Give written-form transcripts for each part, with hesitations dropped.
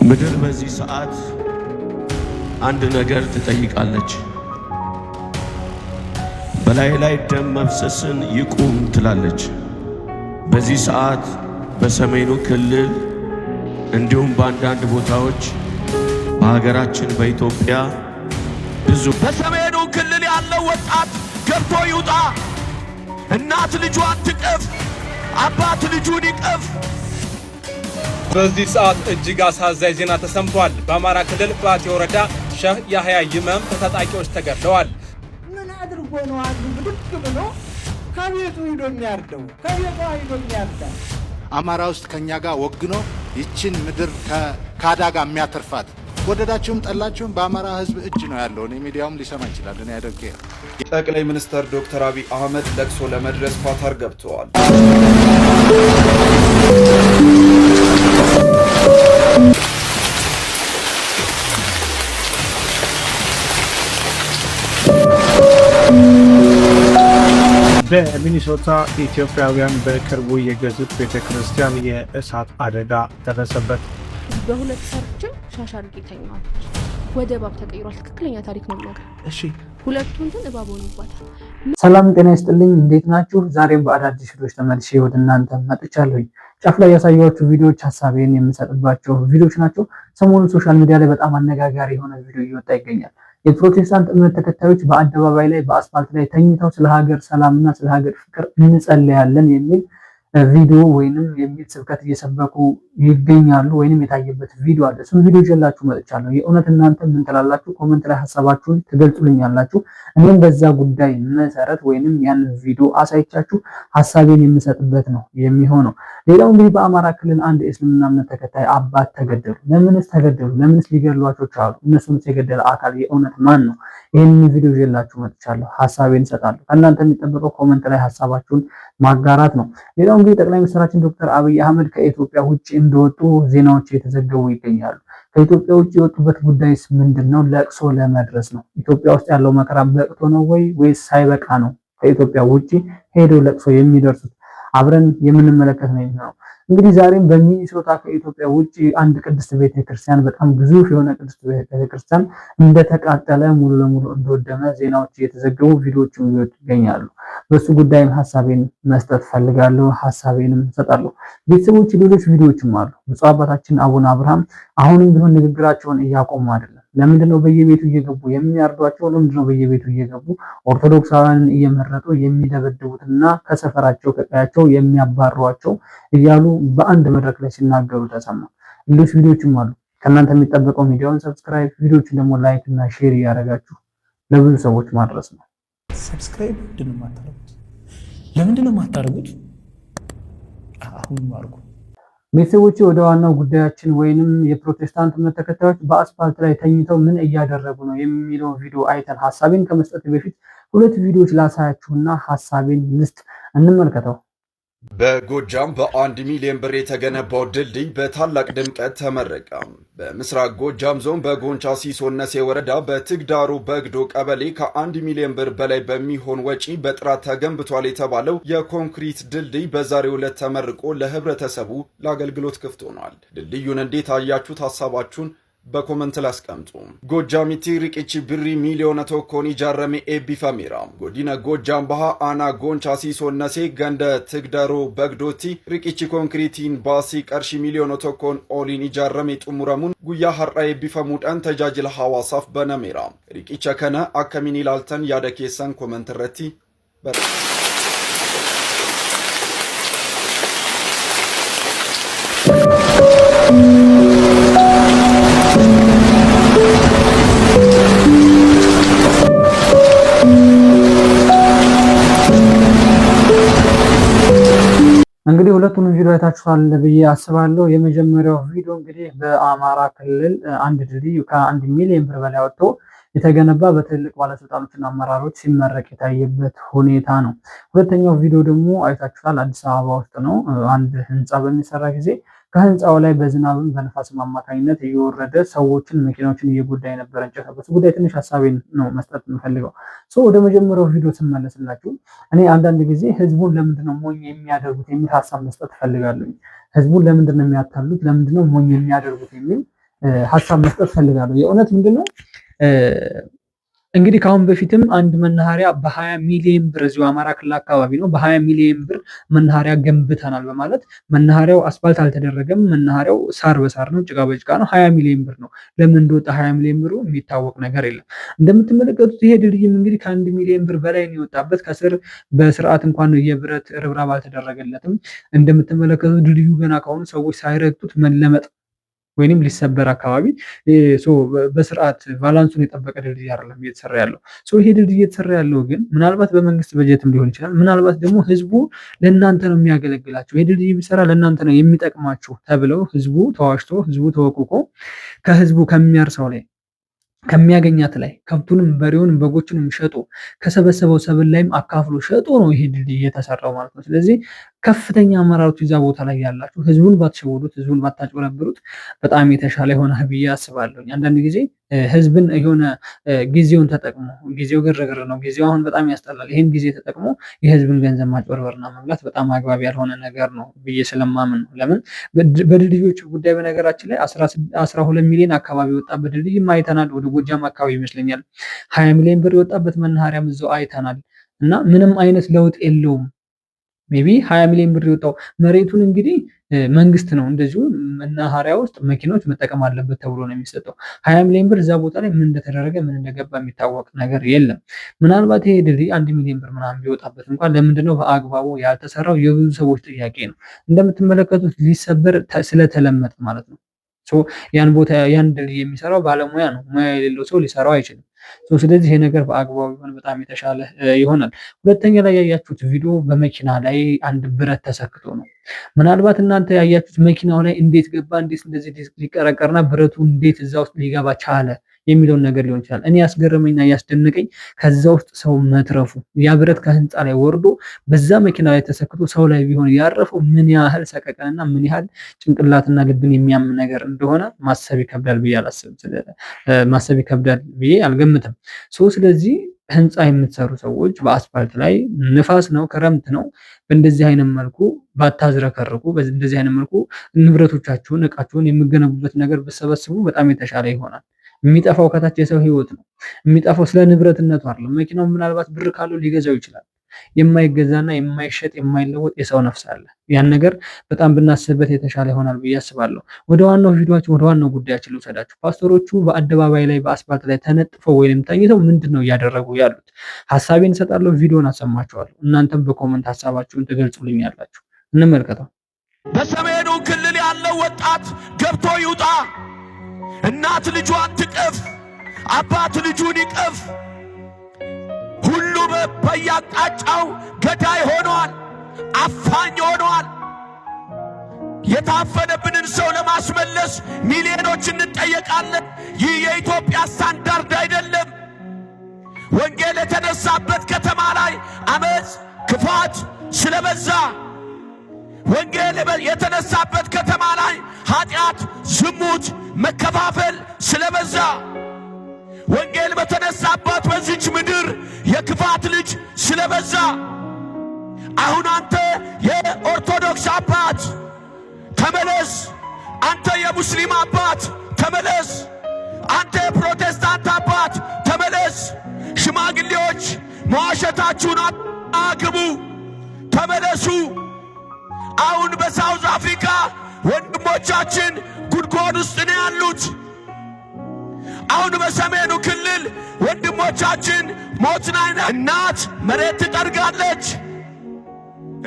ምድር በዚህ ሰዓት አንድ ነገር ትጠይቃለች። በላይ ላይ ደም መፍሰስን ይቁም ትላለች። በዚህ ሰዓት በሰሜኑ ክልል እንዲሁም በአንዳንድ ቦታዎች በሀገራችን በኢትዮጵያ ብዙ በሰሜኑ ክልል ያለው ወጣት ገብቶ ይውጣ። እናት ልጇን ትቀፍ፣ አባት ልጁን ይቀፍ። በዚህ ሰዓት እጅግ አሳዛኝ ዜና ተሰምቷል። በአማራ ክልል ባቲ ወረዳ ሸህ ያህያ ይመም ታጣቂዎች ተገድለዋል። ምን አድርጎ ነው አንዱ ብድግ ብሎ ከቤቱ ሄዶ የሚያርደው? ከቤቱ ሄዶ የሚያርደው አማራ ውስጥ ከኛ ጋር ወግኖ ይችን ምድር ከአደጋ የሚያተርፋት ወደዳችሁም ጠላችሁም በአማራ ሕዝብ እጅ ነው ያለው። እኔ ሚዲያውም ሊሰማ ይችላል። እኔ ያደርገ ጠቅላይ ሚኒስትር ዶክተር አብይ አህመድ ለቅሶ ለመድረስ ኳታር ገብተዋል። በሚኒሶታ ኢትዮጵያውያን በቅርቡ የገዙት ቤተክርስቲያን የእሳት አደጋ ደረሰበት። በሁለት ሰርች ሻሽ አድርጌ ተኛዋል። ወደ እባብ ተቀይሯል። ትክክለኛ ታሪክ ነው ነገር። እሺ ሁለቱን ግን እባብ ሆኑባታል። ሰላም ጤና ይስጥልኝ፣ እንዴት ናችሁ? ዛሬም በአዳዲስ ቪዲዮዎች ተመልሼ ወደ እናንተ መጥቻለሁኝ። ጫፍ ላይ ያሳየኋችሁ ቪዲዮዎች ሀሳቤን የምሰጥባቸው ቪዲዮዎች ናቸው። ሰሞኑን ሶሻል ሚዲያ ላይ በጣም አነጋጋሪ የሆነ ቪዲዮ እየወጣ ይገኛል። የፕሮቴስታንት እምነት ተከታዮች በአደባባይ ላይ በአስፋልት ላይ ተኝተው ስለ ሀገር ሰላምና ስለ ሀገር ፍቅር እንጸልያለን የሚል ቪዲዮ ወይንም የሚል ስብከት እየሰበኩ ይገኛሉ። ወይንም የታየበት ቪዲዮ አለ። እሱን ቪዲዮ ይዤላችሁ መጥቻለሁ። የእውነት እናንተ ምን ትላላችሁ? ኮሜንት ላይ ሀሳባችሁን ትገልጹልኛላችሁ። እኔም በዛ ጉዳይ መሰረት ወይንም ያንን ቪዲዮ አሳይቻችሁ ሀሳቤን የምሰጥበት ነው የሚሆነው። ሌላው እንግዲህ በአማራ ክልል አንድ የእስልምና እምነት ተከታይ አባት ተገደሉ። ለምንስ ተገደሉ? ለምንስ ሊገድሏቸው ቻሉ? እነሱንስ የገደለ አካል የእውነት ማን ነው? ይህንን ቪዲዮ ይዤላችሁ መጥቻለሁ። ሀሳቤን እሰጣለሁ። ከእናንተ የሚጠበቀው ኮሜንት ላይ ሀሳባችሁን ማጋራት ነው። ሌላው እንግዲህ ጠቅላይ ሚኒስትራችን ዶክተር አብይ አህመድ ከኢትዮጵያ ውጭ እንደወጡ ዜናዎች የተዘገቡ ይገኛሉ። ከኢትዮጵያ ውጭ የወጡበት ጉዳይስ ምንድን ነው? ለቅሶ ለመድረስ ነው። ኢትዮጵያ ውስጥ ያለው መከራ በቅቶ ነው ወይስ ሳይበቃ ነው ከኢትዮጵያ ውጭ ሄዶ ለቅሶ የሚደርሱት? አብረን የምንመለከት ነው የሚሆነው። እንግዲህ ዛሬም በሚኒሶታ ከኢትዮጵያ ውጭ አንድ ቅድስት ቤተክርስቲያን፣ በጣም ግዙፍ የሆነ ቅድስት ቤተክርስቲያን እንደተቃጠለ ሙሉ ለሙሉ እንደወደመ ዜናዎች እየተዘገቡ ቪዲዮዎችም ይወጡ ይገኛሉ። በሱ ጉዳይም ሀሳቤን መስጠት ፈልጋለሁ። ሀሳቤንም እሰጣለሁ። ቤተሰቦች ሌሎች ቪዲዮዎችም አሉ። ብፁዕ አባታችን አቡነ አብርሃም አሁንም ቢሆን ንግግራቸውን እያቆሙ አይደለም። ለምንድነው በየቤቱ እየገቡ የሚያርዷቸው? ለምንድነው በየቤቱ እየገቡ ኦርቶዶክሳውያንን እየመረጡ የሚደበድቡትና ከሰፈራቸው ከቀያቸው የሚያባሯቸው እያሉ በአንድ መድረክ ላይ ሲናገሩ ተሰማ። ሌሎች ቪዲዮዎችም አሉ። ከእናንተ የሚጠበቀው ሚዲያውን ሰብስክራይብ፣ ቪዲዮዎችን ደግሞ ላይክ እና ሼር እያደረጋችሁ ለብዙ ሰዎች ማድረስ ነው። ሰብስክራይብ ለምንድነው የማታደርጉት? አሁን አድርጉ። ቤተሰቦች ወደ ዋናው ጉዳያችን ወይንም የፕሮቴስታንት እምነት ተከታዮች በአስፋልት ላይ ተኝተው ምን እያደረጉ ነው የሚለው ቪዲዮ አይተን ሀሳቤን ከመስጠት በፊት ሁለት ቪዲዮዎች ላሳያችሁና ሀሳቤን ልስጥ፣ እንመልከተው። በጎጃም በ1 ሚሊዮን ብር የተገነባው ድልድይ በታላቅ ድምቀት ተመረቀ። በምስራቅ ጎጃም ዞን በጎንቻ ሲሶ እነሴ ወረዳ በትግዳሩ በግዶ ቀበሌ ከ1 ሚሊዮን ብር በላይ በሚሆን ወጪ በጥራት ተገንብቷል የተባለው የኮንክሪት ድልድይ በዛሬው ዕለት ተመርቆ ለህብረተሰቡ ለአገልግሎት ክፍት ሆኗል። ድልድዩን እንዴት አያችሁት? ሀሳባችሁን በኮመንት ላይ አስቀምጡ። ጎጃሚቲ ሪቂቺ ብሪ ሚሊዮነ ቶኮኒ ጃረሜ ኤቢፋሜራ ጎዲነ ጎጃም ባሃ አና ጎንቻ ሲሶ ነሴ ገንደ ትግደሮ በግዶቲ ሪቂቺ ኮንክሪቲን ባሲ ቀርሺ ሚሊዮነ ቶኮን ኦሊን ጃረሜ ጡሙረሙን ጉያ ሀራ ኤቢፈሙዳን ተጃጅለ ሐዋሳፍ በነሜራ ሪቂቸ ከነ አከሚኒ ላልተን ያደኬሰን ኮመንት ረቲ እንግዲህ ሁለቱንም ቪዲዮ አይታችኋል ብዬ አስባለሁ። የመጀመሪያው ቪዲዮ እንግዲህ በአማራ ክልል አንድ ድልድይ ከ1 ሚሊዮን ብር በላይ ወጥቶ የተገነባ በትልቅ ባለስልጣኖችና አመራሮች ሲመረቅ የታየበት ሁኔታ ነው። ሁለተኛው ቪዲዮ ደግሞ አይታችኋል። አዲስ አበባ ውስጥ ነው። አንድ ህንፃ በሚሰራ ጊዜ ከህንፃው ላይ በዝናብም በነፋስም አማካኝነት እየወረደ ሰዎችን መኪናዎችን እየጎዳ የነበረ እንጨት ነው። በሱ ጉዳይ ትንሽ ሀሳቤን ነው መስጠት የምፈልገው። ወደ መጀመሪያው ቪዲዮ ስመለስላችሁ እኔ አንዳንድ ጊዜ ህዝቡን ለምንድነው ሞኝ የሚያደርጉት የሚል ሀሳብ መስጠት እፈልጋለሁ። ህዝቡን ለምንድነው የሚያታሉት? ለምንድነው ሞኝ የሚያደርጉት የሚል ሀሳብ መስጠት ፈልጋለሁ። የእውነት ምንድነው እንግዲህ ከአሁን በፊትም አንድ መናኸሪያ በ20 ሚሊዮን ብር እዚሁ አማራ ክልል አካባቢ ነው በ20 ሚሊዮን ብር መናኸሪያ ገንብተናል በማለት መናኸሪያው አስፋልት አልተደረገም። መናኸሪያው ሳር በሳር ነው፣ ጭቃ በጭቃ ነው። 20 ሚሊዮን ብር ነው። ለምን እንደወጣ 20 ሚሊዮን ብሩ የሚታወቅ ነገር የለም። እንደምትመለከቱት ይሄ ድልድይም እንግዲህ ከ1 ሚሊዮን ብር በላይ ነው የወጣበት። ከስር በስርዓት እንኳን የብረት ርብራብ አልተደረገለትም። እንደምትመለከቱት ድልድዩ ገና ከሆኑ ሰዎች ሳይረግጡት መለመጥ ወይንም ሊሰበር አካባቢ በስርዓት ባላንሱን የጠበቀ ድልድይ አይደለም እየተሰራ ያለው። ይሄ ድልድይ እየተሰራ ያለው ግን ምናልባት በመንግስት በጀትም ሊሆን ይችላል። ምናልባት ደግሞ ህዝቡ ለእናንተ ነው የሚያገለግላቸው፣ ይሄ ድልድይ ቢሰራ ለእናንተ ነው የሚጠቅማችሁ ተብለው ህዝቡ ተዋሽቶ ህዝቡ ተወቁቆ ከህዝቡ ከሚያርሰው ላይ ከሚያገኛት ላይ ከብቱንም በሬውንም በጎቹንም ሸጦ ከሰበሰበው ሰብል ላይም አካፍሎ ሸጦ ነው ይሄ ድልድይ የተሰራው ማለት ነው። ስለዚህ ከፍተኛ አመራሮች እዛ ቦታ ላይ ያላችሁ ህዝቡን ባትሸውዱት፣ ህዝቡን ባታጭበረብሩት በጣም የተሻለ ይሆናል ብዬ አስባለሁ። አንዳንድ ጊዜ ህዝብን የሆነ ጊዜውን ተጠቅሞ ጊዜው ግርግር ነው፣ ጊዜው አሁን በጣም ያስጠላል። ይህን ጊዜ ተጠቅሞ የህዝብን ገንዘብ ማጭበርበርና መብላት በጣም አግባብ ያልሆነ ነገር ነው ብዬ ስለማምን ነው። ለምን በድልድዮቹ ጉዳይ በነገራችን ላይ 12 ሚሊዮን አካባቢ የወጣበት ድልድይም አይተናል። ወደ ጎጃም አካባቢ ይመስለኛል 20 ሚሊዮን ብር የወጣበት መናኸሪያም እዛው አይተናል እና ምንም አይነት ለውጥ የለውም። ሜቢ 20 ሚሊዮን ብር የወጣው መሬቱን እንግዲህ መንግስት ነው እንደዚሁ መናኸሪያ ውስጥ መኪኖች መጠቀም አለበት ተብሎ ነው የሚሰጠው። 20 ሚሊዮን ብር እዛ ቦታ ላይ ምን እንደተደረገ ምን እንደገባ የሚታወቅ ነገር የለም። ምናልባት ይሄ ድልድይ 1 ሚሊዮን ብር ምናምን ቢወጣበት እንኳን ለምንድነው በአግባቡ ያልተሰራው የብዙ ሰዎች ጥያቄ ነው። እንደምትመለከቱት ሊሰበር ስለተለመጠ ማለት ነው። ያን ቦታ ያን ድልድይ የሚሰራው ባለሙያ ነው። ሙያ የሌለው ሰው ሊሰራው አይችልም። ስለዚህ ይሄ ነገር በአግባቡ ቢሆን በጣም የተሻለ ይሆናል። ሁለተኛ ላይ ያያችሁት ቪዲዮ በመኪና ላይ አንድ ብረት ተሰክቶ ነው። ምናልባት እናንተ ያያችሁት መኪናው ላይ እንዴት ገባ፣ እንዴት እንደዚህ ሊቀረቀርና ብረቱ እንዴት እዛ ውስጥ ሊገባ ቻለ የሚለውን ነገር ሊሆን ይችላል። እኔ ያስገረመኝና ያስደነቀኝ ከዛ ውስጥ ሰው መትረፉ። ያ ብረት ከህንፃ ላይ ወርዶ በዛ መኪና ላይ ተሰክቶ ሰው ላይ ቢሆን ያረፈው ምን ያህል ሰቀቀንና ምን ያህል ጭንቅላትና ልብን የሚያም ነገር እንደሆነ ማሰብ ይከብዳል ብዬ አላስብም። ማሰብ ይከብዳል ብዬ አልገምትም። ስለዚህ ህንፃ የምትሰሩ ሰዎች በአስፋልት ላይ ንፋስ ነው፣ ክረምት ነው፣ በእንደዚህ አይነት መልኩ ባታዝረከርኩ፣ በእንደዚህ አይነት መልኩ ንብረቶቻችሁን እቃችሁን የሚገነቡበት ነገር ብሰበስቡ በጣም የተሻለ ይሆናል። የሚጠፋው ከታች የሰው ህይወት ነው። የሚጠፋው ስለ ንብረትነቱ አይደለም። መኪናው ምናልባት ብር ካለው ሊገዛው ይችላል። የማይገዛና የማይሸጥ የማይለወጥ የሰው ነፍስ አለ። ያን ነገር በጣም ብናስብበት የተሻለ ይሆናል ብዬ አስባለሁ። ወደ ዋናው ቪዲዮአችን ወደ ዋናው ጉዳያችን ልውሰዳችሁ። ፓስተሮቹ በአደባባይ ላይ በአስፋልት ላይ ተነጥፈው ወይም ተኝተው ምንድን ነው እያደረጉ ያሉት? ሀሳቤን እሰጣለሁ፣ ቪዲዮን አሰማችኋለሁ። እናንተም በኮመንት ሀሳባችሁን ትገልጹልኛላችሁ። እንመልከተው። በሰሜኑ ክልል ያለው ወጣት ገብቶ ይውጣ። እናት ልጇን ትቀፍ፣ አባት ልጁን ይቀፍ። ሁሉ በየአቅጣጫው ገዳይ ሆኗል፣ አፋኝ ሆኗል። የታፈነብንን ሰው ለማስመለስ ሚሊዮኖች እንጠየቃለን። ይህ የኢትዮጵያ ስታንዳርድ አይደለም። ወንጌል የተነሳበት ከተማ ላይ አመፅ፣ ክፋት ስለበዛ፣ ወንጌል የተነሳበት ከተማ ላይ ኃጢአት፣ ዝሙት፣ መከፋፈል ስለበዛ፣ ወንጌል በተነሳባት በዚች ምድር የክፋት ልጅ ስለበዛ፣ አሁን አንተ የኦርቶዶክስ አባት ተመለስ፣ አንተ የሙስሊም አባት ተመለስ፣ አንተ የፕሮቴስታንት አባት ተመለስ። ሽማግሌዎች መዋሸታችሁን አግቡ፣ ተመለሱ። አሁን በሳውዝ አፍሪካ ወንድሞቻችን ጉድጓድ ውስጥ ነው ያሉት። አሁን በሰሜኑ ክልል ወንድሞቻችን ሞት ላይ ነው። እናት መሬት ትጠርጋለች።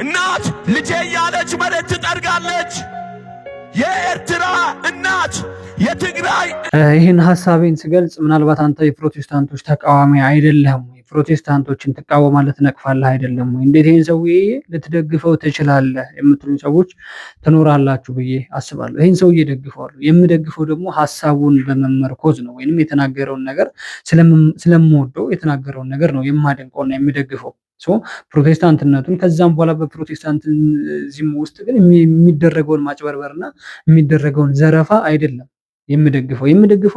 እናት ልጄ እያለች መሬት ትጠርጋለች። የኤርትራ እናት፣ የትግራይ ይህን ሀሳቤን ስገልጽ ምናልባት አንተ የፕሮቴስታንቶች ተቃዋሚ አይደለህም ወይ? ፕሮቴስታንቶችን ትቃወማለህ፣ ትነቅፋለህ አይደለም ወይ? እንዴት ይህን ሰውዬ ልትደግፈው ትችላለህ የምትሉኝ ሰዎች ትኖራላችሁ ብዬ አስባለሁ። ይህን ሰውዬ ደግፈዋለሁ። የምደግፈው ደግሞ ሀሳቡን በመመርኮዝ ነው፣ ወይንም የተናገረውን ነገር ስለምወደው የተናገረውን ነገር ነው የማደንቀውና የምደግፈው ፕሮቴስታንትነቱን። ከዛም በኋላ በፕሮቴስታንቲዝም ውስጥ ግን የሚደረገውን ማጭበርበርና የሚደረገውን ዘረፋ አይደለም የምደግፈው።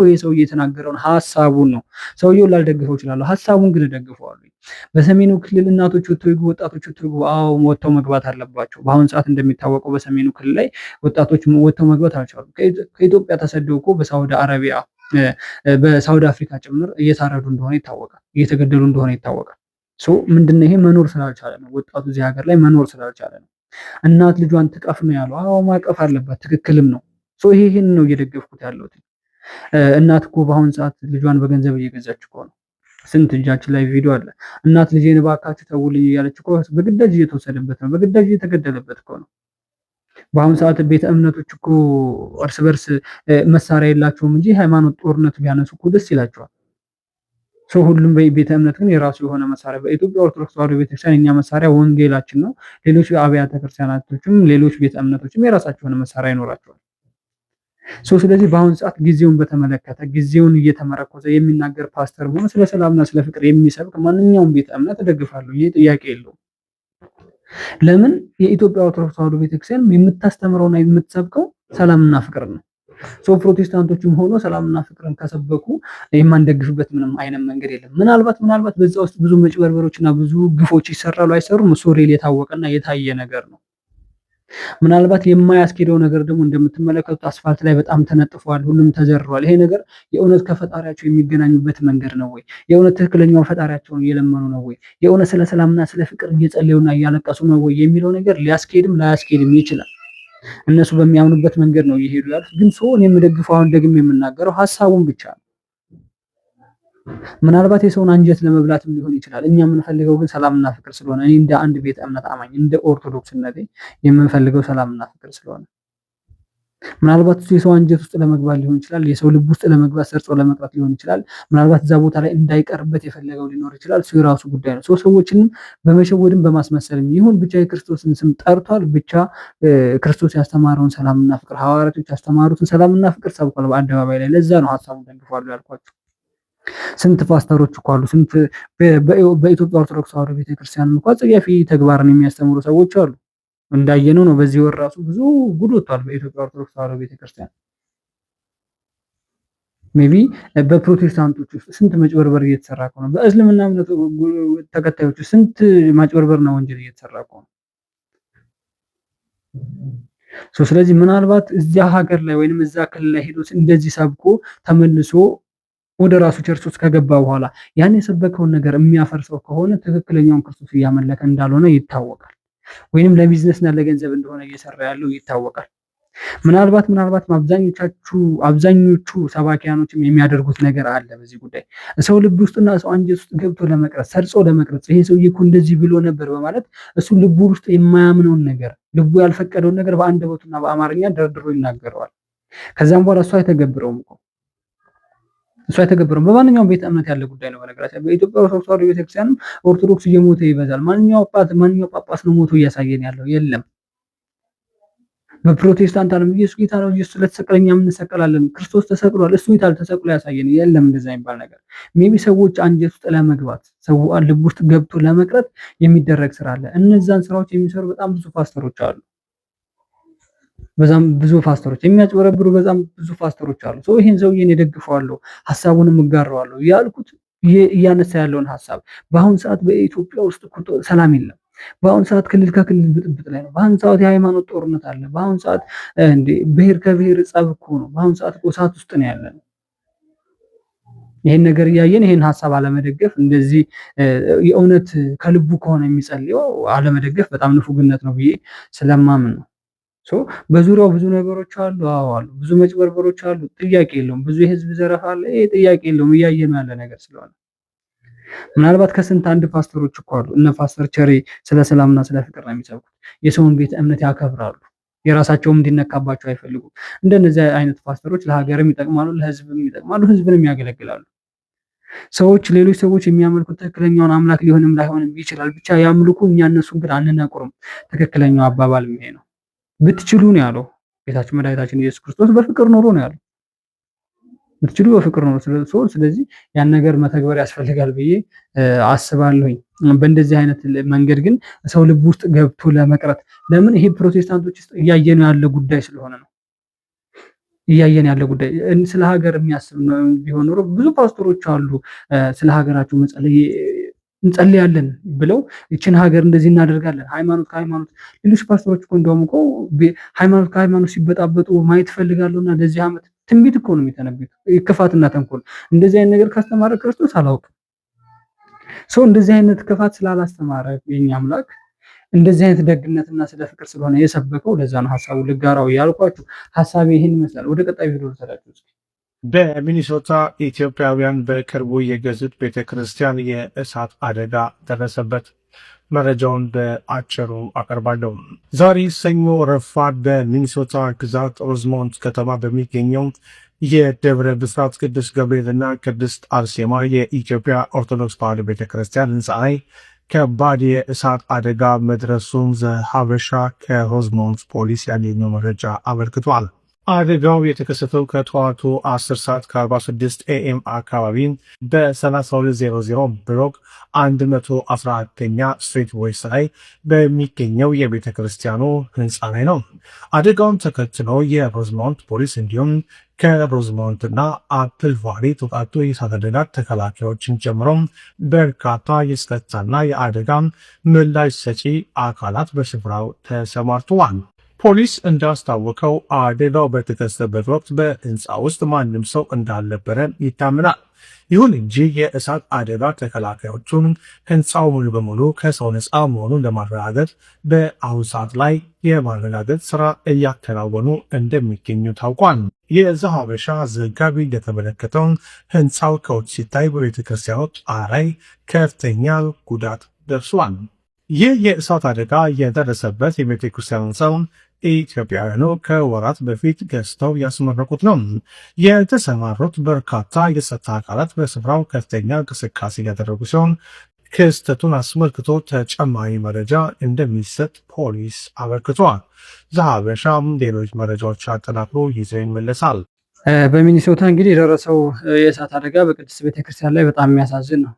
ይህ ሰውዬ የተናገረውን ሀሳቡን ነው። ሰውዬውን ላልደግፈው እችላለሁ፣ ሀሳቡን ግን እደግፈዋለሁ። በሰሜኑ ክልል እናቶች ወጥተው ይግቡ፣ ወጣቶች ወጥተው ይግቡ። አዎ ወጥተው መግባት አለባቸው። በአሁን ሰዓት እንደሚታወቀው በሰሜኑ ክልል ላይ ወጣቶች ወጥተው መግባት አልቻሉም። ከኢትዮጵያ ተሰደው እኮ በሳውዲ አረቢያ በሳውዲ አፍሪካ ጭምር እየታረዱ እንደሆነ ይታወቃል፣ እየተገደሉ እንደሆነ ይታወቃል። ምንድነው ይሄ? መኖር ስላልቻለ ነው። ወጣቱ እዚህ ሀገር ላይ መኖር ስላልቻለ ነው። እናት ልጇን ትቀፍ ነው ያለው። አዎ ማቀፍ አለባት፣ ትክክልም ነው። ይሄን ነው እየደገፍኩት ያለሁት። እናት እኮ በአሁን ሰዓት ልጇን በገንዘብ እየገዛች እኮ ነው። ስንት እጃችን ላይ ቪዲዮ አለ። እናት ልጄን እባካችሁ ተውልኝ እያለች እኮ በግዳጅ እየተወሰደበት ነው፣ በግዳጅ እየተገደለበት እኮ ነው። በአሁኑ ሰዓት ቤተ እምነቶች እኮ እርስ በርስ መሳሪያ የላቸውም እንጂ ሃይማኖት ጦርነት ቢያነሱ እኮ ደስ ይላቸዋል። ሁሉም ቤተ እምነት ግን የራሱ የሆነ መሳሪያ፣ በኢትዮጵያ ኦርቶዶክስ ተዋሕዶ ቤተክርስቲያን የኛ መሳሪያ ወንጌላችን ነው። ሌሎች አብያተ ክርስቲያናቶችም ሌሎች ቤተ እምነቶችም የራሳቸው የሆነ መሳሪያ ይኖራቸዋል። ስለዚህ በአሁኑ ሰዓት ጊዜውን በተመለከተ ጊዜውን እየተመረኮዘ የሚናገር ፓስተር ሆኖ ስለ ሰላምና ስለ ፍቅር የሚሰብክ ማንኛውም ቤተ እምነት እደግፋለሁ። ይህ ጥያቄ የለውም። ለምን? የኢትዮጵያ ኦርቶዶክስ ተዋሕዶ ቤተክርስቲያን የምታስተምረውና የምትሰብከው ሰላምና ፍቅር ነው። ፕሮቴስታንቶችም ሆኖ ሰላምና ፍቅርን ከሰበኩ የማንደግፍበት ምንም አይነት መንገድ የለም። ምናልባት በዛ ውስጥ ብዙ መጭበርበሮችና ብዙ ግፎች ይሰራሉ አይሰሩም፣ እሱ ሪል የታወቀና የታየ ነገር ነው። ምናልባት የማያስኬደው ነገር ደግሞ እንደምትመለከቱት አስፋልት ላይ በጣም ተነጥፏል፣ ሁሉም ተዘርሯል። ይሄ ነገር የእውነት ከፈጣሪያቸው የሚገናኙበት መንገድ ነው ወይ? የእውነት ትክክለኛው ፈጣሪያቸውን እየለመኑ ነው ወይ? የእውነት ስለ ሰላምና ስለ ፍቅር እየጸለዩና እያለቀሱ ነው ወይ የሚለው ነገር ሊያስኬድም ላያስኬድም ይችላል። እነሱ በሚያምኑበት መንገድ ነው እየሄዱ ያሉት። ግን ሰውን የምደግፈው አሁን ደግሞ የምናገረው ሀሳቡን ብቻ ነው። ምናልባት የሰውን አንጀት ለመብላትም ሊሆን ይችላል። እኛ የምንፈልገው ግን ሰላምና ፍቅር ስለሆነ እኔ እንደ አንድ ቤተ እምነት አማኝ እንደ ኦርቶዶክስነቴ የምንፈልገው ሰላምና ፍቅር ስለሆነ ምናልባት እሱ የሰው አንጀት ውስጥ ለመግባት ሊሆን ይችላል። የሰው ልብ ውስጥ ለመግባት ሰርጾ ለመቅረት ሊሆን ይችላል። ምናልባት እዛ ቦታ ላይ እንዳይቀርበት የፈለገው ሊኖር ይችላል። እሱ የራሱ ጉዳይ ነው። ሰዎችንም በመሸወድም በማስመሰልም ይሁን ብቻ የክርስቶስን ስም ጠርቷል። ብቻ ክርስቶስ ያስተማረውን ሰላምና ፍቅር ሐዋርያቶች ያስተማሩትን ሰላምና ፍቅር ሰብኳል በአደባባይ ላይ። ለዛ ነው ሀሳቡን ደግፏሉ ያልኳቸው። ስንት ፓስተሮች እኮ አሉ። ስንት በኢትዮጵያ ኦርቶዶክስ ተዋሕዶ ቤተክርስቲያን እንኳን ጸያፊ ተግባርን የሚያስተምሩ ሰዎች አሉ። እንዳየነው ነው። በዚህ ወር ራሱ ብዙ ጉድ ወጥቷል በኢትዮጵያ ኦርቶዶክስ ተዋሕዶ ቤተክርስቲያን። ሜቢ በፕሮቴስታንቶች ውስጥ ስንት መጭበርበር እየተሰራ ነው። በእስልምና እምነት ተከታዮች ስንት ማጭበርበርና ወንጀል እየተሰራ ነው። ስለዚህ ምናልባት እዚያ ሀገር ላይ ወይንም እዛ ክልል ላይ ሄዶ እንደዚህ ሰብኮ ተመልሶ ወደ ራሱ ቸርች ውስጥ ከገባ በኋላ ያን የሰበከውን ነገር የሚያፈርሰው ከሆነ ትክክለኛውን ክርስቶስ እያመለከ እንዳልሆነ ይታወቃል። ወይንም ለቢዝነስና ለገንዘብ እንደሆነ እየሰራ ያለው ይታወቃል። ምናልባት አብዛኞቹ ሰባኪያኖችም የሚያደርጉት ነገር አለ በዚህ ጉዳይ ሰው ልብ ውስጥና ሰው አንጀት ውስጥ ገብቶ ለመቅረጽ ሰርጾ ለመቅረጽ ይሄ ሰውዬ እኮ እንደዚህ ብሎ ነበር በማለት እሱ ልቡ ውስጥ የማያምነውን ነገር ልቡ ያልፈቀደውን ነገር በአንደበቱና በአማርኛ ደርድሮ ይናገረዋል። ከዛም በኋላ እሱ አይተገብረውም እኮ እሱ አይተገብረውም። በማንኛውም ቤተ እምነት ያለ ጉዳይ ነው። በነገራችን በኢትዮጵያ ኦርቶዶክስ ተዋሕዶ ቤተክርስቲያንም ኦርቶዶክስ እየሞተ ይበዛል። ማንኛው ጳጳስ ነው ሞቶ እያሳየን ያለው? የለም። በፕሮቴስታንት ዓለም ኢየሱስ ጌታ ነው፣ ኢየሱስ ስለተሰቀለ እኛም እንሰቀላለን፣ ክርስቶስ ተሰቅሏል፣ እሱ ይታል ተሰቅሎ ያሳየን? የለም እንደዛ የሚባል ነገር። ሜቢ ሰዎች አንጀት ውስጥ ለመግባት ሰው ልብ ውስጥ ገብቶ ለመቅረት የሚደረግ ስራ አለ። እነዛን ስራዎች የሚሰሩ በጣም ብዙ ፓስተሮች አሉ። በዛም ብዙ ፓስተሮች የሚያጭበረብሩ በዛም ብዙ ፓስተሮች አሉ። ይሄን ሰውዬ እኔ ደግፈዋለሁ፣ ሐሳቡንም እጋራዋለሁ ያልኩት እያነሳ ያለውን ሐሳብ በአሁን ሰዓት በኢትዮጵያ ውስጥ ሰላም የለም። በአሁን ሰዓት ክልል ከክልል ብጥብጥ ላይ ነው። በአሁን ሰዓት የሃይማኖት ጦርነት አለ። በአሁን ሰዓት ብሔር ከብሔር ጸብ እኮ ነው። በአሁን ሰዓት እሳት ውስጥ ነው ያለነው። ይሄን ነገር እያየን ይሄን ሐሳብ አለመደገፍ እንደዚህ የእውነት ከልቡ ከሆነ የሚጸልየው አለመደገፍ በጣም ንፉግነት ነው ብዬ ስለማምን ነው። በዙሪያው ብዙ ነገሮች አሉ። አሉ ብዙ መጭበርበሮች አሉ። ጥያቄ የለውም። ብዙ የህዝብ ዘረፋ አለ። ይሄ ጥያቄ የለውም። እያየነው ያለ ነገር ስለሆነ ምናልባት ከስንት አንድ ፓስተሮች እኮ አሉ። እነ ፓስተር ቸሬ ስለ ሰላምና ስለ ፍቅር ነው የሚሰብኩት። የሰውን ቤተ እምነት ያከብራሉ። የራሳቸውም እንዲነካባቸው አይፈልጉም። እንደነዚህ አይነት ፓስተሮች ለሀገርም ይጠቅማሉ፣ ለህዝብም ይጠቅማሉ፣ ህዝብንም ያገለግላሉ። ሌሎች ሰዎች የሚያመልኩት ትክክለኛውን አምላክ ሊሆንም ላይሆንም ይችላል። ብቻ ያምልኩ፣ እኛ እነሱን ግን አንነቁርም። ትክክለኛው አባባል ይሄ ነው። ብትችሉ ነው ያለው ጌታችን መድኃኒታችን ኢየሱስ ክርስቶስ። በፍቅር ኖሮ ነው ያለው። ብትችሉ በፍቅር ኖሮ። ስለዚህ ያን ነገር መተግበር ያስፈልጋል ብዬ አስባለሁኝ። በእንደዚህ አይነት መንገድ ግን ሰው ልብ ውስጥ ገብቶ ለመቅረት ለምን ይሄ ፕሮቴስታንቶች ውስጥ እያየነው ያለ ጉዳይ ስለሆነ ነው። እያየን ያለ ጉዳይ ስለ ሀገር የሚያስብ ቢሆን ኖሮ ብዙ ፓስተሮች አሉ ስለ ሀገራቸው መጸለይ እንጸልያለን ብለው ይችን ሀገር እንደዚህ እናደርጋለን፣ ሃይማኖት ከሃይማኖት ሌሎች ፓስተሮች እኮ እንደውም እኮ ሃይማኖት ከሃይማኖት ሲበጣበጡ ማየት ፈልጋለሁና ለዚህ ዓመት ትንቢት እኮ ነው የሚተነብዩት። ክፋትና ተንኮል እንደዚህ አይነት ነገር ካስተማረ ክርስቶስ አላውቅም። ሰው እንደዚህ አይነት ክፋት ስላላስተማረ የኛ አምላክ እንደዚህ አይነት ደግነትና ስለ ፍቅር ስለሆነ የሰበከው ለዛ ነው ሐሳቡ ልጋራው ያልኳችሁ። ሐሳቤ ይሄን ይመስላል። ወደ ቀጣይ ቪዲዮ ልሰዳችሁ እስኪ። በሚኒሶታ ኢትዮጵያውያን በቅርቡ የገዙት ቤተክርስቲያን የእሳት አደጋ ደረሰበት። መረጃውን በአጭሩ አቀርባለሁ። ዛሬ ሰኞ ረፋድ በሚኒሶታ ግዛት ሮዝሞንት ከተማ በሚገኘው የደብረ ብስራት ቅዱስ ገብርኤልና ቅድስት አርሴማ የኢትዮጵያ ኦርቶዶክስ ተዋሕዶ ቤተክርስቲያን ህንፃ ላይ ከባድ የእሳት አደጋ መድረሱን ዘሀበሻ ከሮዝሞንት ፖሊስ ያገኘው መረጃ አመልክቷል። አደጋው የተከሰተው ከጠዋቱ 10 ሰዓት ከ46 ኤኤም አካባቢ በ3200 ብሎክ 114ኛ ስትሪት ዌስት ላይ በሚገኘው የቤተ ክርስቲያኑ ህንፃ ላይ ነው። አደጋውን ተከትሎ የሮዝሞንት ፖሊስ እንዲሁም ከሮዝሞንትና አፕል ቫሊ ተውጣጡ የእሳት አደጋ ተከላካዮችን ጨምሮ በርካታ የጸጥታና የአደጋ ምላሽ ሰጪ አካላት በስፍራው ተሰማርተዋል። ፖሊስ እንዳስታወቀው አደጋው በተከሰተበት ወቅት በህንፃ ውስጥ ማንም ሰው እንዳልነበረ ይታመናል። ይሁን እንጂ የእሳት አደጋ ተከላካዮቹን ህንፃው ሙሉ በሙሉ ከሰው ነፃ መሆኑን ለማረጋገጥ በአሁኑ ሰዓት ላይ የማረጋገጥ ስራ እያከናወኑ እንደሚገኙ ታውቋል። የዘሀበሻ ዘጋቢ እንደተመለከተው ህንፃው ከውጭ ሲታይ በቤተክርስቲያኑ ጣራ ላይ ከፍተኛ ጉዳት ደርሷል። ይህ የእሳት አደጋ የደረሰበት የቤተክርስቲያኑ ሰው ኢትዮጵያውያኑ ከወራት በፊት ገዝተው ያስመረቁት ነው። የተሰማሩት በርካታ የጸጥታ አካላት በስፍራው ከፍተኛ እንቅስቃሴ ያደረጉ ሲሆን ክስተቱን አስመልክቶ ተጨማሪ መረጃ እንደሚሰጥ ፖሊስ አበርክቷል። ዘሀበሻም ሌሎች መረጃዎች አጠናክሮ ይዘው ይመለሳል። በሚኒሶታ እንግዲህ የደረሰው የእሳት አደጋ በቅድስት ቤተክርስቲያን ላይ በጣም የሚያሳዝን ነው።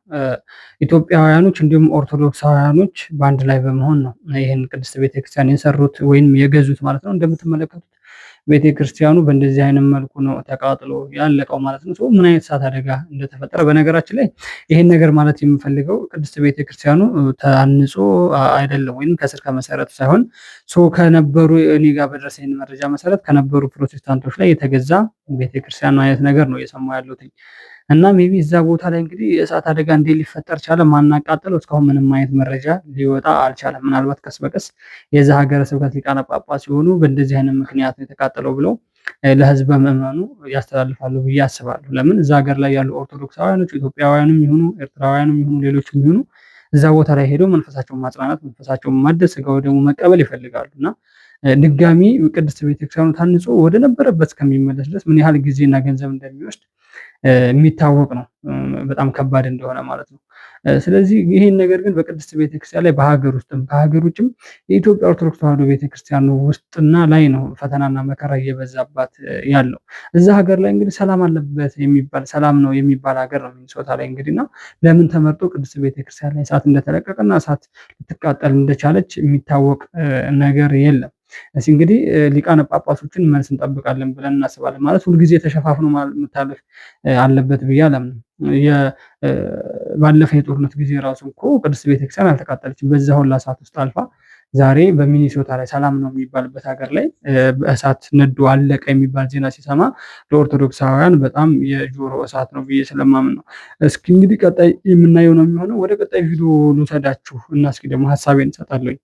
ኢትዮጵያውያኖች እንዲሁም ኦርቶዶክሳውያኖች በአንድ ላይ በመሆን ነው ይህን ቅድስት ቤተክርስቲያን የሰሩት ወይም የገዙት ማለት ነው። እንደምትመለከቱት ቤተክርስቲያኑ በእንደዚህ አይነት መልኩ ነው ተቃጥሎ ያለቀው ማለት ነው። ምን አይነት እሳት አደጋ እንደተፈጠረ በነገራችን ላይ ይህን ነገር ማለት የምፈልገው ቅድስት ቤተክርስቲያኑ ታንጾ አይደለም ወይም ከስር ከመሰረቱ ሳይሆን ከነበሩ እኔ ጋር በደረሰኝ መረጃ መሰረት ከነበሩ ፕሮቴስታንቶች ላይ የተገዛ ቤተክርስቲያኑ አይነት ነገር ነው እየሰማሁ ያለሁት። እና ሜቢ እዛ ቦታ ላይ እንግዲህ የእሳት አደጋ እንዴት ሊፈጠር ቻለ? ማናቃጠለው እስካሁን ምንም አይነት መረጃ ሊወጣ አልቻለም። ምናልባት ቀስ በቀስ የዛ ሀገረ ስብከት ሊቃነ ጳጳስ ሲሆኑ በእንደዚህ አይነት ምክንያት ነው የተቃጠለው ብለው ለህዝበ ምዕመኑ ያስተላልፋሉ ብዬ አስባለሁ። ለምን እዛ ሀገር ላይ ያሉ ኦርቶዶክሳውያኖች ኢትዮጵያውያንም ይሁኑ ኤርትራውያንም ይሁኑ ሌሎችም ይሁኑ እዛ ቦታ ላይ ሄደው መንፈሳቸውን ማጽናናት፣ መንፈሳቸውን ማደስ፣ ስጋው ደግሞ መቀበል ይፈልጋሉ እና ድጋሚ ቅድስት ቤተክርስቲያኑ ታንጾ ወደ ነበረበት እስከሚመለስ ድረስ ምን ያህል ጊዜና ገንዘብ እንደሚወስድ የሚታወቅ ነው። በጣም ከባድ እንደሆነ ማለት ነው። ስለዚህ ይህን ነገር ግን በቅድስት ቤተክርስቲያን ላይ በሀገር ውስጥም ከሀገር ውጭም የኢትዮጵያ ኦርቶዶክስ ተዋሕዶ ቤተክርስቲያን ውስጥና ላይ ነው ፈተናና መከራ እየበዛባት ያለው። እዛ ሀገር ላይ እንግዲህ ሰላም አለበት የሚባል ሰላም ነው የሚባል ሀገር ነው ሚኒሶታ ላይ እንግዲህ እና ለምን ተመርጦ ቅድስት ቤተክርስቲያን ላይ እሳት እንደተለቀቀና እሳት ልትቃጠል እንደቻለች የሚታወቅ ነገር የለም። እንግዲህ ሊቃነ ጳጳሶችን መልስ እንጠብቃለን ብለን እናስባለን። ማለት ሁልጊዜ ተሸፋፍኖ መታለፍ አለበት ብዬ አላምንም። ባለፈ የጦርነት ጊዜ ራሱ እኮ ቅድስት ቤተክርስቲያን አልተቃጠለችም። በዛ ሁላ እሳት ውስጥ አልፋ ዛሬ በሚኒሶታ ላይ ሰላም ነው የሚባልበት ሀገር ላይ በእሳት ነዶ አለቀ የሚባል ዜና ሲሰማ ለኦርቶዶክሳውያን በጣም የጆሮ እሳት ነው ብዬ ስለማምን ነው። እስኪ እንግዲህ ቀጣይ የምናየው ነው የሚሆነው። ወደ ቀጣይ ቪዲዮ ልውሰዳችሁ እና እስኪ ደግሞ ሀሳቤን እሰጣለሁ።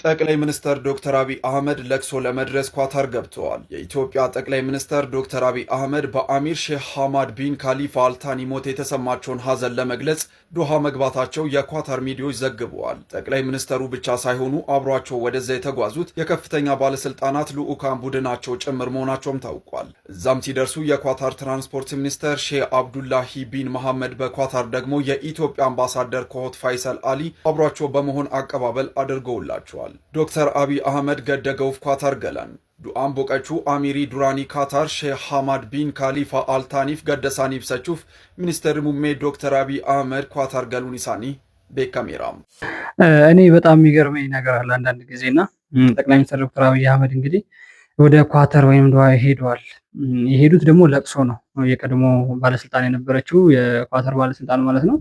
ጠቅላይ ሚኒስትር ዶክተር አብይ አህመድ ለቅሶ ለመድረስ ኳታር ገብተዋል። የኢትዮጵያ ጠቅላይ ሚኒስትር ዶክተር አብይ አህመድ በአሚር ሼህ ሐማድ ቢን ካሊፋ አልታኒ ሞት የተሰማቸውን ሐዘን ለመግለጽ ዶሃ መግባታቸው የኳታር ሚዲያዎች ዘግበዋል። ጠቅላይ ሚኒስትሩ ብቻ ሳይሆኑ አብሯቸው ወደዛ የተጓዙት የከፍተኛ ባለስልጣናት ልዑካን ቡድናቸው ጭምር መሆናቸውም ታውቋል። እዛም ሲደርሱ የኳታር ትራንስፖርት ሚኒስትር ሼህ አብዱላሂ ቢን መሐመድ፣ በኳታር ደግሞ የኢትዮጵያ አምባሳደር ኮሆት ፋይሰል አሊ አብሯቸው በመሆን አቀባበል አድርገውላቸዋል። ዶክተር አብይ አህመድ ገደገውፍ ኳታር ገለን ዱአን ቦቀቹ አሚሪ ዱራኒ ካታር ሼህ ሐማድ ቢን ካሊፋ አልታኒፍ ገደሳኒ ብሰቹፍ ሚኒስትር ሙሜ ዶክተር አብይ አህመድ ኳታር ገሉን ይሳኒ ቤካሜራም እኔ በጣም የሚገርመኝ ነገር አለ አንዳንድ ጊዜና ጠቅላይ ሚኒስትር ዶክተር አብይ አህመድ እንግዲህ ወደ ኳታር ወይም ዱዓ ሄደዋል። የሄዱት ደግሞ ለቅሶ ነው። የቀድሞ ባለስልጣን የነበረችው የኳታር ባለስልጣን ማለት ነው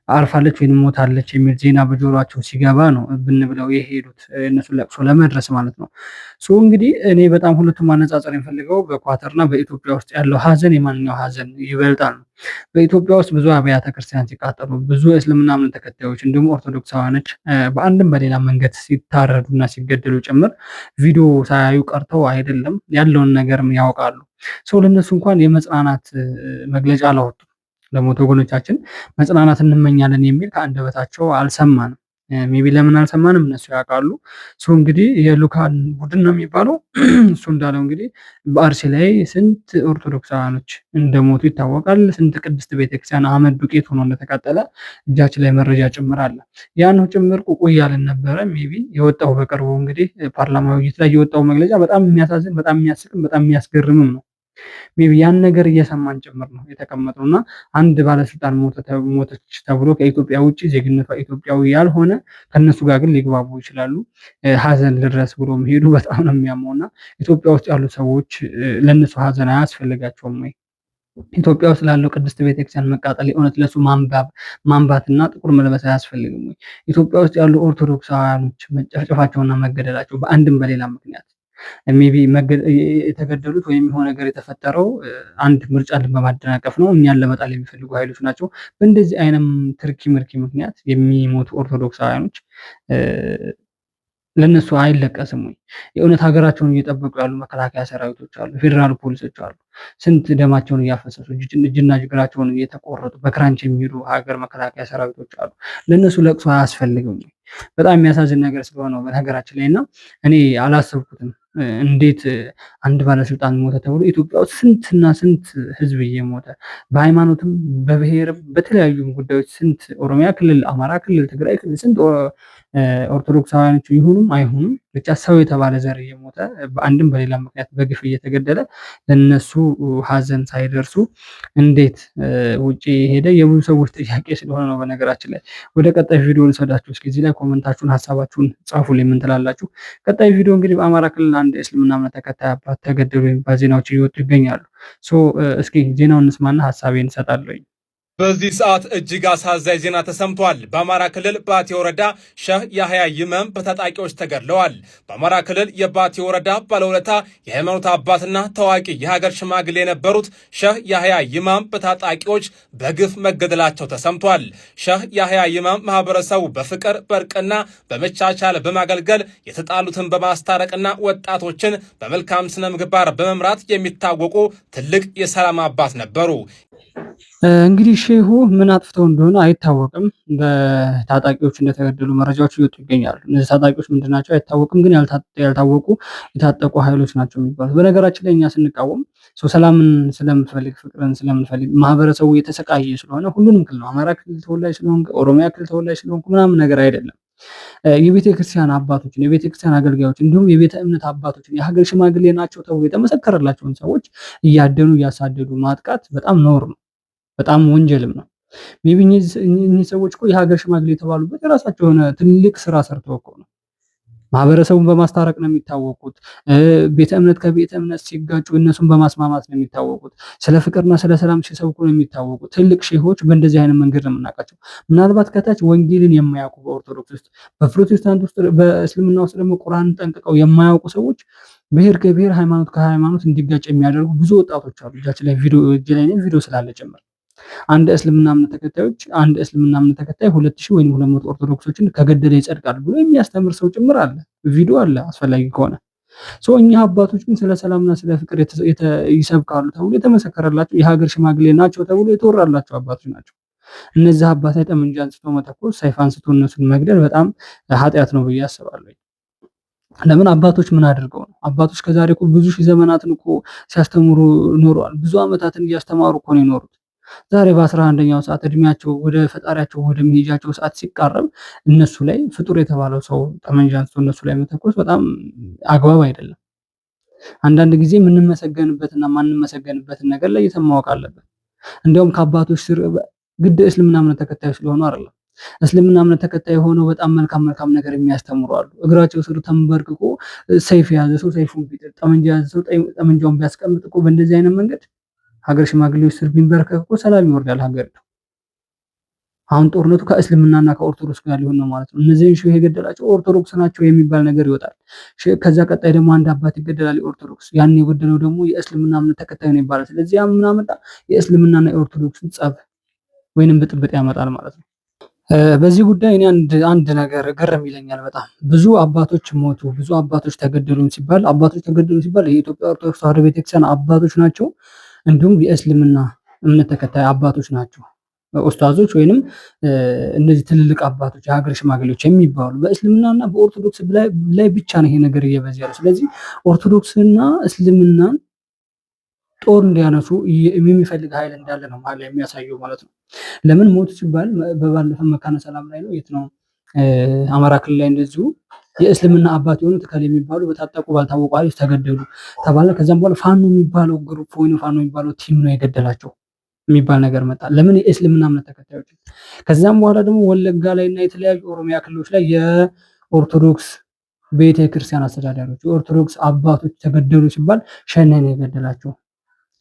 አርፋለች ወይም ሞታለች የሚል ዜና በጆሮአቸው ሲገባ ነው ብን ብለው የሄዱት እነሱን ለቅሶ ለመድረስ ማለት ነው። እንግዲህ እኔ በጣም ሁለቱም ማነጻጸር የምፈልገው በኳተርና በኢትዮጵያ ውስጥ ያለው ሀዘን የማንኛው ሀዘን ይበልጣል ነው። በኢትዮጵያ ውስጥ ብዙ አብያተ ክርስቲያን ሲቃጠሉ፣ ብዙ እስልምና እምነት ተከታዮች እንዲሁም ኦርቶዶክሳውያኖች በአንድም በሌላ መንገድ ሲታረዱና ሲገደሉ ጭምር ቪዲዮ ሳያዩ ቀርተው አይደለም፣ ያለውን ነገርም ያውቃሉ። ለእነሱ እንኳን የመጽናናት መግለጫ አላወጡም። ለሞቱ ወገኖቻችን መጽናናት እንመኛለን የሚል ከአንደበታቸው አልሰማንም። ሜቢ ለምን አልሰማንም እነሱ ያውቃሉ። እንግዲህ የልኡካን ቡድን ነው የሚባለው እሱ እንዳለው እንግዲህ በአርሲ ላይ ስንት ኦርቶዶክሳውያኖች እንደሞቱ ይታወቃል። ስንት ቅድስት ቤተክርስቲያን አመድ ዱቄት ሆኖ እንደተቃጠለ እጃችን ላይ መረጃ ጭምር አለ። ያን ጭምር ቁቁ እያልን ነበረ። ሜቢ የወጣው በቅርቡ እንግዲህ ፓርላማ ውይይት ላይ የወጣው መግለጫ በጣም የሚያሳዝን፣ በጣም የሚያስቅም፣ በጣም የሚያስገርምም ነው። ሜቢ ያን ነገር እየሰማን ጭምር ነው የተቀመጥነው እና አንድ ባለስልጣን ሞተች ተብሎ ከኢትዮጵያ ውጭ ዜግነቷ ኢትዮጵያዊ ያልሆነ ከነሱ ጋር ግን ሊግባቡ ይችላሉ። ሀዘን ልድረስ ብሎ መሄዱ በጣም ነው የሚያመው እና ኢትዮጵያ ውስጥ ያሉ ሰዎች ለእነሱ ሀዘን አያስፈልጋቸውም ወይ? ኢትዮጵያ ውስጥ ላለው ቅድስት ቤተክርስቲያን መቃጠል የእውነት ለሱ ማንባትና ጥቁር መልበስ አያስፈልግም ወይ? ኢትዮጵያ ውስጥ ያሉ ኦርቶዶክሳውያኖች መጨፍጨፋቸውና መገደላቸው በአንድም በሌላ ምክንያት ሜቢ የተገደሉት ወይም የሆነ ነገር የተፈጠረው አንድ ምርጫን በማደናቀፍ ነው፣ እኛን ለመጣል የሚፈልጉ ኃይሎች ናቸው። በእንደዚህ አይነት ትርኪ ምርኪ ምክንያት የሚሞቱ ኦርቶዶክሳውያኖች ለነሱ አይለቀስም ወይ? የእውነት ሀገራቸውን እየጠበቁ ያሉ መከላከያ ሰራዊቶች አሉ፣ ፌዴራል ፖሊሶች አሉ፣ ስንት ደማቸውን እያፈሰሱ እጅና እግራቸውን እየተቆረጡ በክራንች የሚሄዱ ሀገር መከላከያ ሰራዊቶች አሉ። ለነሱ ለቅሶ አያስፈልግም ወይ? በጣም የሚያሳዝን ነገር ስለሆነ በነገራችን ላይ እና እኔ አላሰብኩትም። እንዴት አንድ ባለስልጣን ሞተ ተብሎ ኢትዮጵያ ውስጥ ስንትና ስንት ህዝብ እየሞተ በሃይማኖትም በብሔርም በተለያዩ ጉዳዮች ስንት ኦሮሚያ ክልል፣ አማራ ክልል፣ ትግራይ ክልል ስንት ኦርቶዶክሳውያኖች ይሁኑም አይሁኑም ብቻ ሰው የተባለ ዘር እየሞተ በአንድም በሌላ ምክንያት በግፍ እየተገደለ ለነሱ ሀዘን ሳይደርሱ እንዴት ውጪ ሄደ? የብዙ ሰዎች ጥያቄ ስለሆነ ነው። በነገራችን ላይ ወደ ቀጣይ ቪዲዮ ልሰዳችሁ። እስኪ እዚህ ላይ ኮመንታችሁን ሀሳባችሁን ጻፉልኝ። ምን ትላላችሁ? ቀጣይ ቪዲዮ እንግዲህ በአማራ ክልል አንድ እስልምና እምነት ተከታይ አባት ተገደሉ የሚባል ዜናዎች እየወጡ ይገኛሉ። እስኪ ዜናውን እንስማና ሀሳቤን እንሰጣለሁ። በዚህ ሰዓት እጅግ አሳዛኝ ዜና ተሰምቷል። በአማራ ክልል ባቲ ወረዳ ሸህ ያህያ ይመም በታጣቂዎች ተገድለዋል። በአማራ ክልል የባቲ ወረዳ ባለውለታ የሃይማኖት አባትና ታዋቂ የሀገር ሽማግሌ የነበሩት ሸህ ያህያ ይመም በታጣቂዎች በግፍ መገደላቸው ተሰምቷል። ሸህ ያህያ ይመም ማህበረሰቡ በፍቅር በእርቅና በመቻቻል በማገልገል የተጣሉትን በማስታረቅና ወጣቶችን በመልካም ስነ ምግባር በመምራት የሚታወቁ ትልቅ የሰላም አባት ነበሩ። እንግዲህ ሼሁ ምን አጥፍተው እንደሆነ አይታወቅም። በታጣቂዎች እንደተገደሉ መረጃዎች እየወጡ ይገኛሉ። እነዚህ ታጣቂዎች ምንድን ናቸው አይታወቅም፣ ግን ያልታወቁ የታጠቁ ኃይሎች ናቸው የሚባሉት። በነገራችን ላይ እኛ ስንቃወም ሰላምን ስለምንፈልግ፣ ፍቅርን ስለምንፈልግ፣ ማህበረሰቡ የተሰቃየ ስለሆነ ሁሉንም ክልል ነው አማራ ክልል ተወላጅ ስለሆንኩ፣ ኦሮሚያ ክልል ተወላጅ ስለሆንኩ ምናምን ነገር አይደለም። የቤተ ክርስቲያን አባቶችን፣ የቤተ ክርስቲያን አገልጋዮች እንዲሁም የቤተ እምነት አባቶችን የሀገር ሽማግሌ ናቸው ተብሎ የተመሰከረላቸውን ሰዎች እያደኑ እያሳደዱ ማጥቃት በጣም ነውር ነው። በጣም ወንጀልም ነው። ሜቢ እኚህ ሰዎች እኮ የሀገር ሽማግሌ የተባሉበት የራሳቸው የሆነ ትልቅ ስራ ሰርተው እኮ ነው። ማህበረሰቡን በማስታረቅ ነው የሚታወቁት። ቤተ እምነት ከቤተ እምነት ሲጋጩ እነሱን በማስማማት ነው የሚታወቁት። ስለ ፍቅርና ስለ ሰላም ሲሰብኩ ነው የሚታወቁት። ትልቅ ሼሆች በእንደዚህ አይነት መንገድ ነው የምናውቃቸው። ምናልባት ከታች ወንጌልን የማያውቁ በኦርቶዶክስ ውስጥ፣ በፕሮቴስታንት ውስጥ፣ በእስልምና ውስጥ ደግሞ ቁርአንን ጠንቅቀው የማያውቁ ሰዎች ብሔር ከብሔር ሃይማኖት ከሃይማኖት እንዲጋጭ የሚያደርጉ ብዙ ወጣቶች አሉ። እጃችን ላይ ቪዲዮ ስላለ ጭምር አንድ እስልምና እምነት ተከታይ 2000 ወይም 200 ኦርቶዶክሶችን ከገደለ ይጸድቃል ብሎ የሚያስተምር ሰው ጭምር አለ። ቪዲዮ አለ አስፈላጊ ከሆነ። እኚህ አባቶች ግን ስለ ሰላምና ስለ ፍቅር ይሰብካሉ ተብሎ የተመሰከረላቸው የሀገር ሽማግሌ ናቸው ተብሎ የተወራላቸው አባቶች ናቸው። እነዚህ አባት ላይ ጠመንጃ አንስቶ መተኮስ፣ ሰይፍ አንስቶ እነሱን መግደል በጣም ኃጢአት ነው ብዬ አስባለሁ። ለምን አባቶች ምን አድርገው ነው? አባቶች ከዛሬ እኮ ብዙ ሺህ ዘመናትን እኮ ሲያስተምሩ ኖረዋል። ብዙ ዓመታትን እያስተማሩ እኮ ነው የኖሩት። ዛሬ በ11ኛው ሰዓት እድሜያቸው ወደ ፈጣሪያቸው ወደ መሄጃቸው ሰዓት ሲቃረብ እነሱ ላይ ፍጡር የተባለው ሰው ጠመንጃ አንስቶ እነሱ ላይ መተኮስ በጣም አግባብ አይደለም። አንዳንድ ጊዜ የምንመሰገንበትና ማንመሰገንበትን ነገር ላይ ማወቅ አለበት። እንዲያውም ከአባቶች ስር ግድ እስልምና እምነት ተከታዮች ስለሆኑ አይደለም። እስልምና እምነት ተከታይ ሆነው በጣም መልካም ነገር የሚያስተምሩ አሉ። እግራቸው ስር ተንበርክኮ ሰይፍ የያዘ ሰው ሰይፉን ቢጥል፣ ጠመንጃ የያዘ ሰው ጠመንጃውን ቢያስቀምጥ እኮ በእንደዚህ አይነት መንገድ ሀገር ሽማግሌዎች ስር ቢንበረከክ እኮ ሰላም ይወርዳል ሀገር ነው። አሁን ጦርነቱ ከእስልምናና ከኦርቶዶክስ ጋር ሊሆን ነው ማለት ነው። እነዚህን ሺህ የገደላቸው ኦርቶዶክስ ናቸው የሚባል ነገር ይወጣል። ከዛ ቀጣይ ደግሞ አንድ አባት ይገደላል የኦርቶዶክስ፣ ያን የገደለው ደግሞ የእስልምና እምነት ተከታይ ነው ይባላል። ስለዚህ ያ ምን አመጣ? የእስልምናና የኦርቶዶክስን ጸብ ወይንም ብጥብጥ ያመጣል ማለት ነው። በዚህ ጉዳይ እኔ አንድ ነገር ግርም ይለኛል በጣም። ብዙ አባቶች ሞቱ፣ ብዙ አባቶች ተገደሉ ሲባል የኢትዮጵያ ኦርቶዶክስ ተዋሕዶ ቤተክርስቲያን አባቶች ናቸው፣ እንዲሁም የእስልምና እምነት ተከታይ አባቶች ናቸው። ኡስታዞች ወይንም እነዚህ ትልልቅ አባቶች የሀገር ሽማግሌዎች የሚባሉ በእስልምናና በኦርቶዶክስ ላይ ብቻ ነው ይሄ ነገር እየበዛ ያለው። ስለዚህ ኦርቶዶክስና እስልምናን ጦር እንዲያነሱ የሚፈልግ ኃይል እንዳለ ነው ማለት የሚያሳየው ማለት ነው። ለምን ሞቱ ሲባል በባለፈ መካነ ሰላም ላይ ነው የት ነው አማራ ክልል ላይ እንደዚሁ የእስልምና አባት የሆኑት ከል የሚባሉ በታጠቁ ባልታወቁ ኃይሎች ተገደሉ ተባለ። ከዛም በኋላ ፋኖ የሚባለው ግሩፕ ወይም ፋኖ የሚባለው ቲም ነው የገደላቸው የሚባል ነገር መጣ። ለምን? የእስልምና እምነት ተከታዮች። ከዛም በኋላ ደግሞ ወለጋ ላይ እና የተለያዩ ኦሮሚያ ክልሎች ላይ የኦርቶዶክስ ቤተክርስቲያን አስተዳዳሪዎች የኦርቶዶክስ አባቶች ተገደሉ ሲባል ሸኔ ነው የገደላቸው።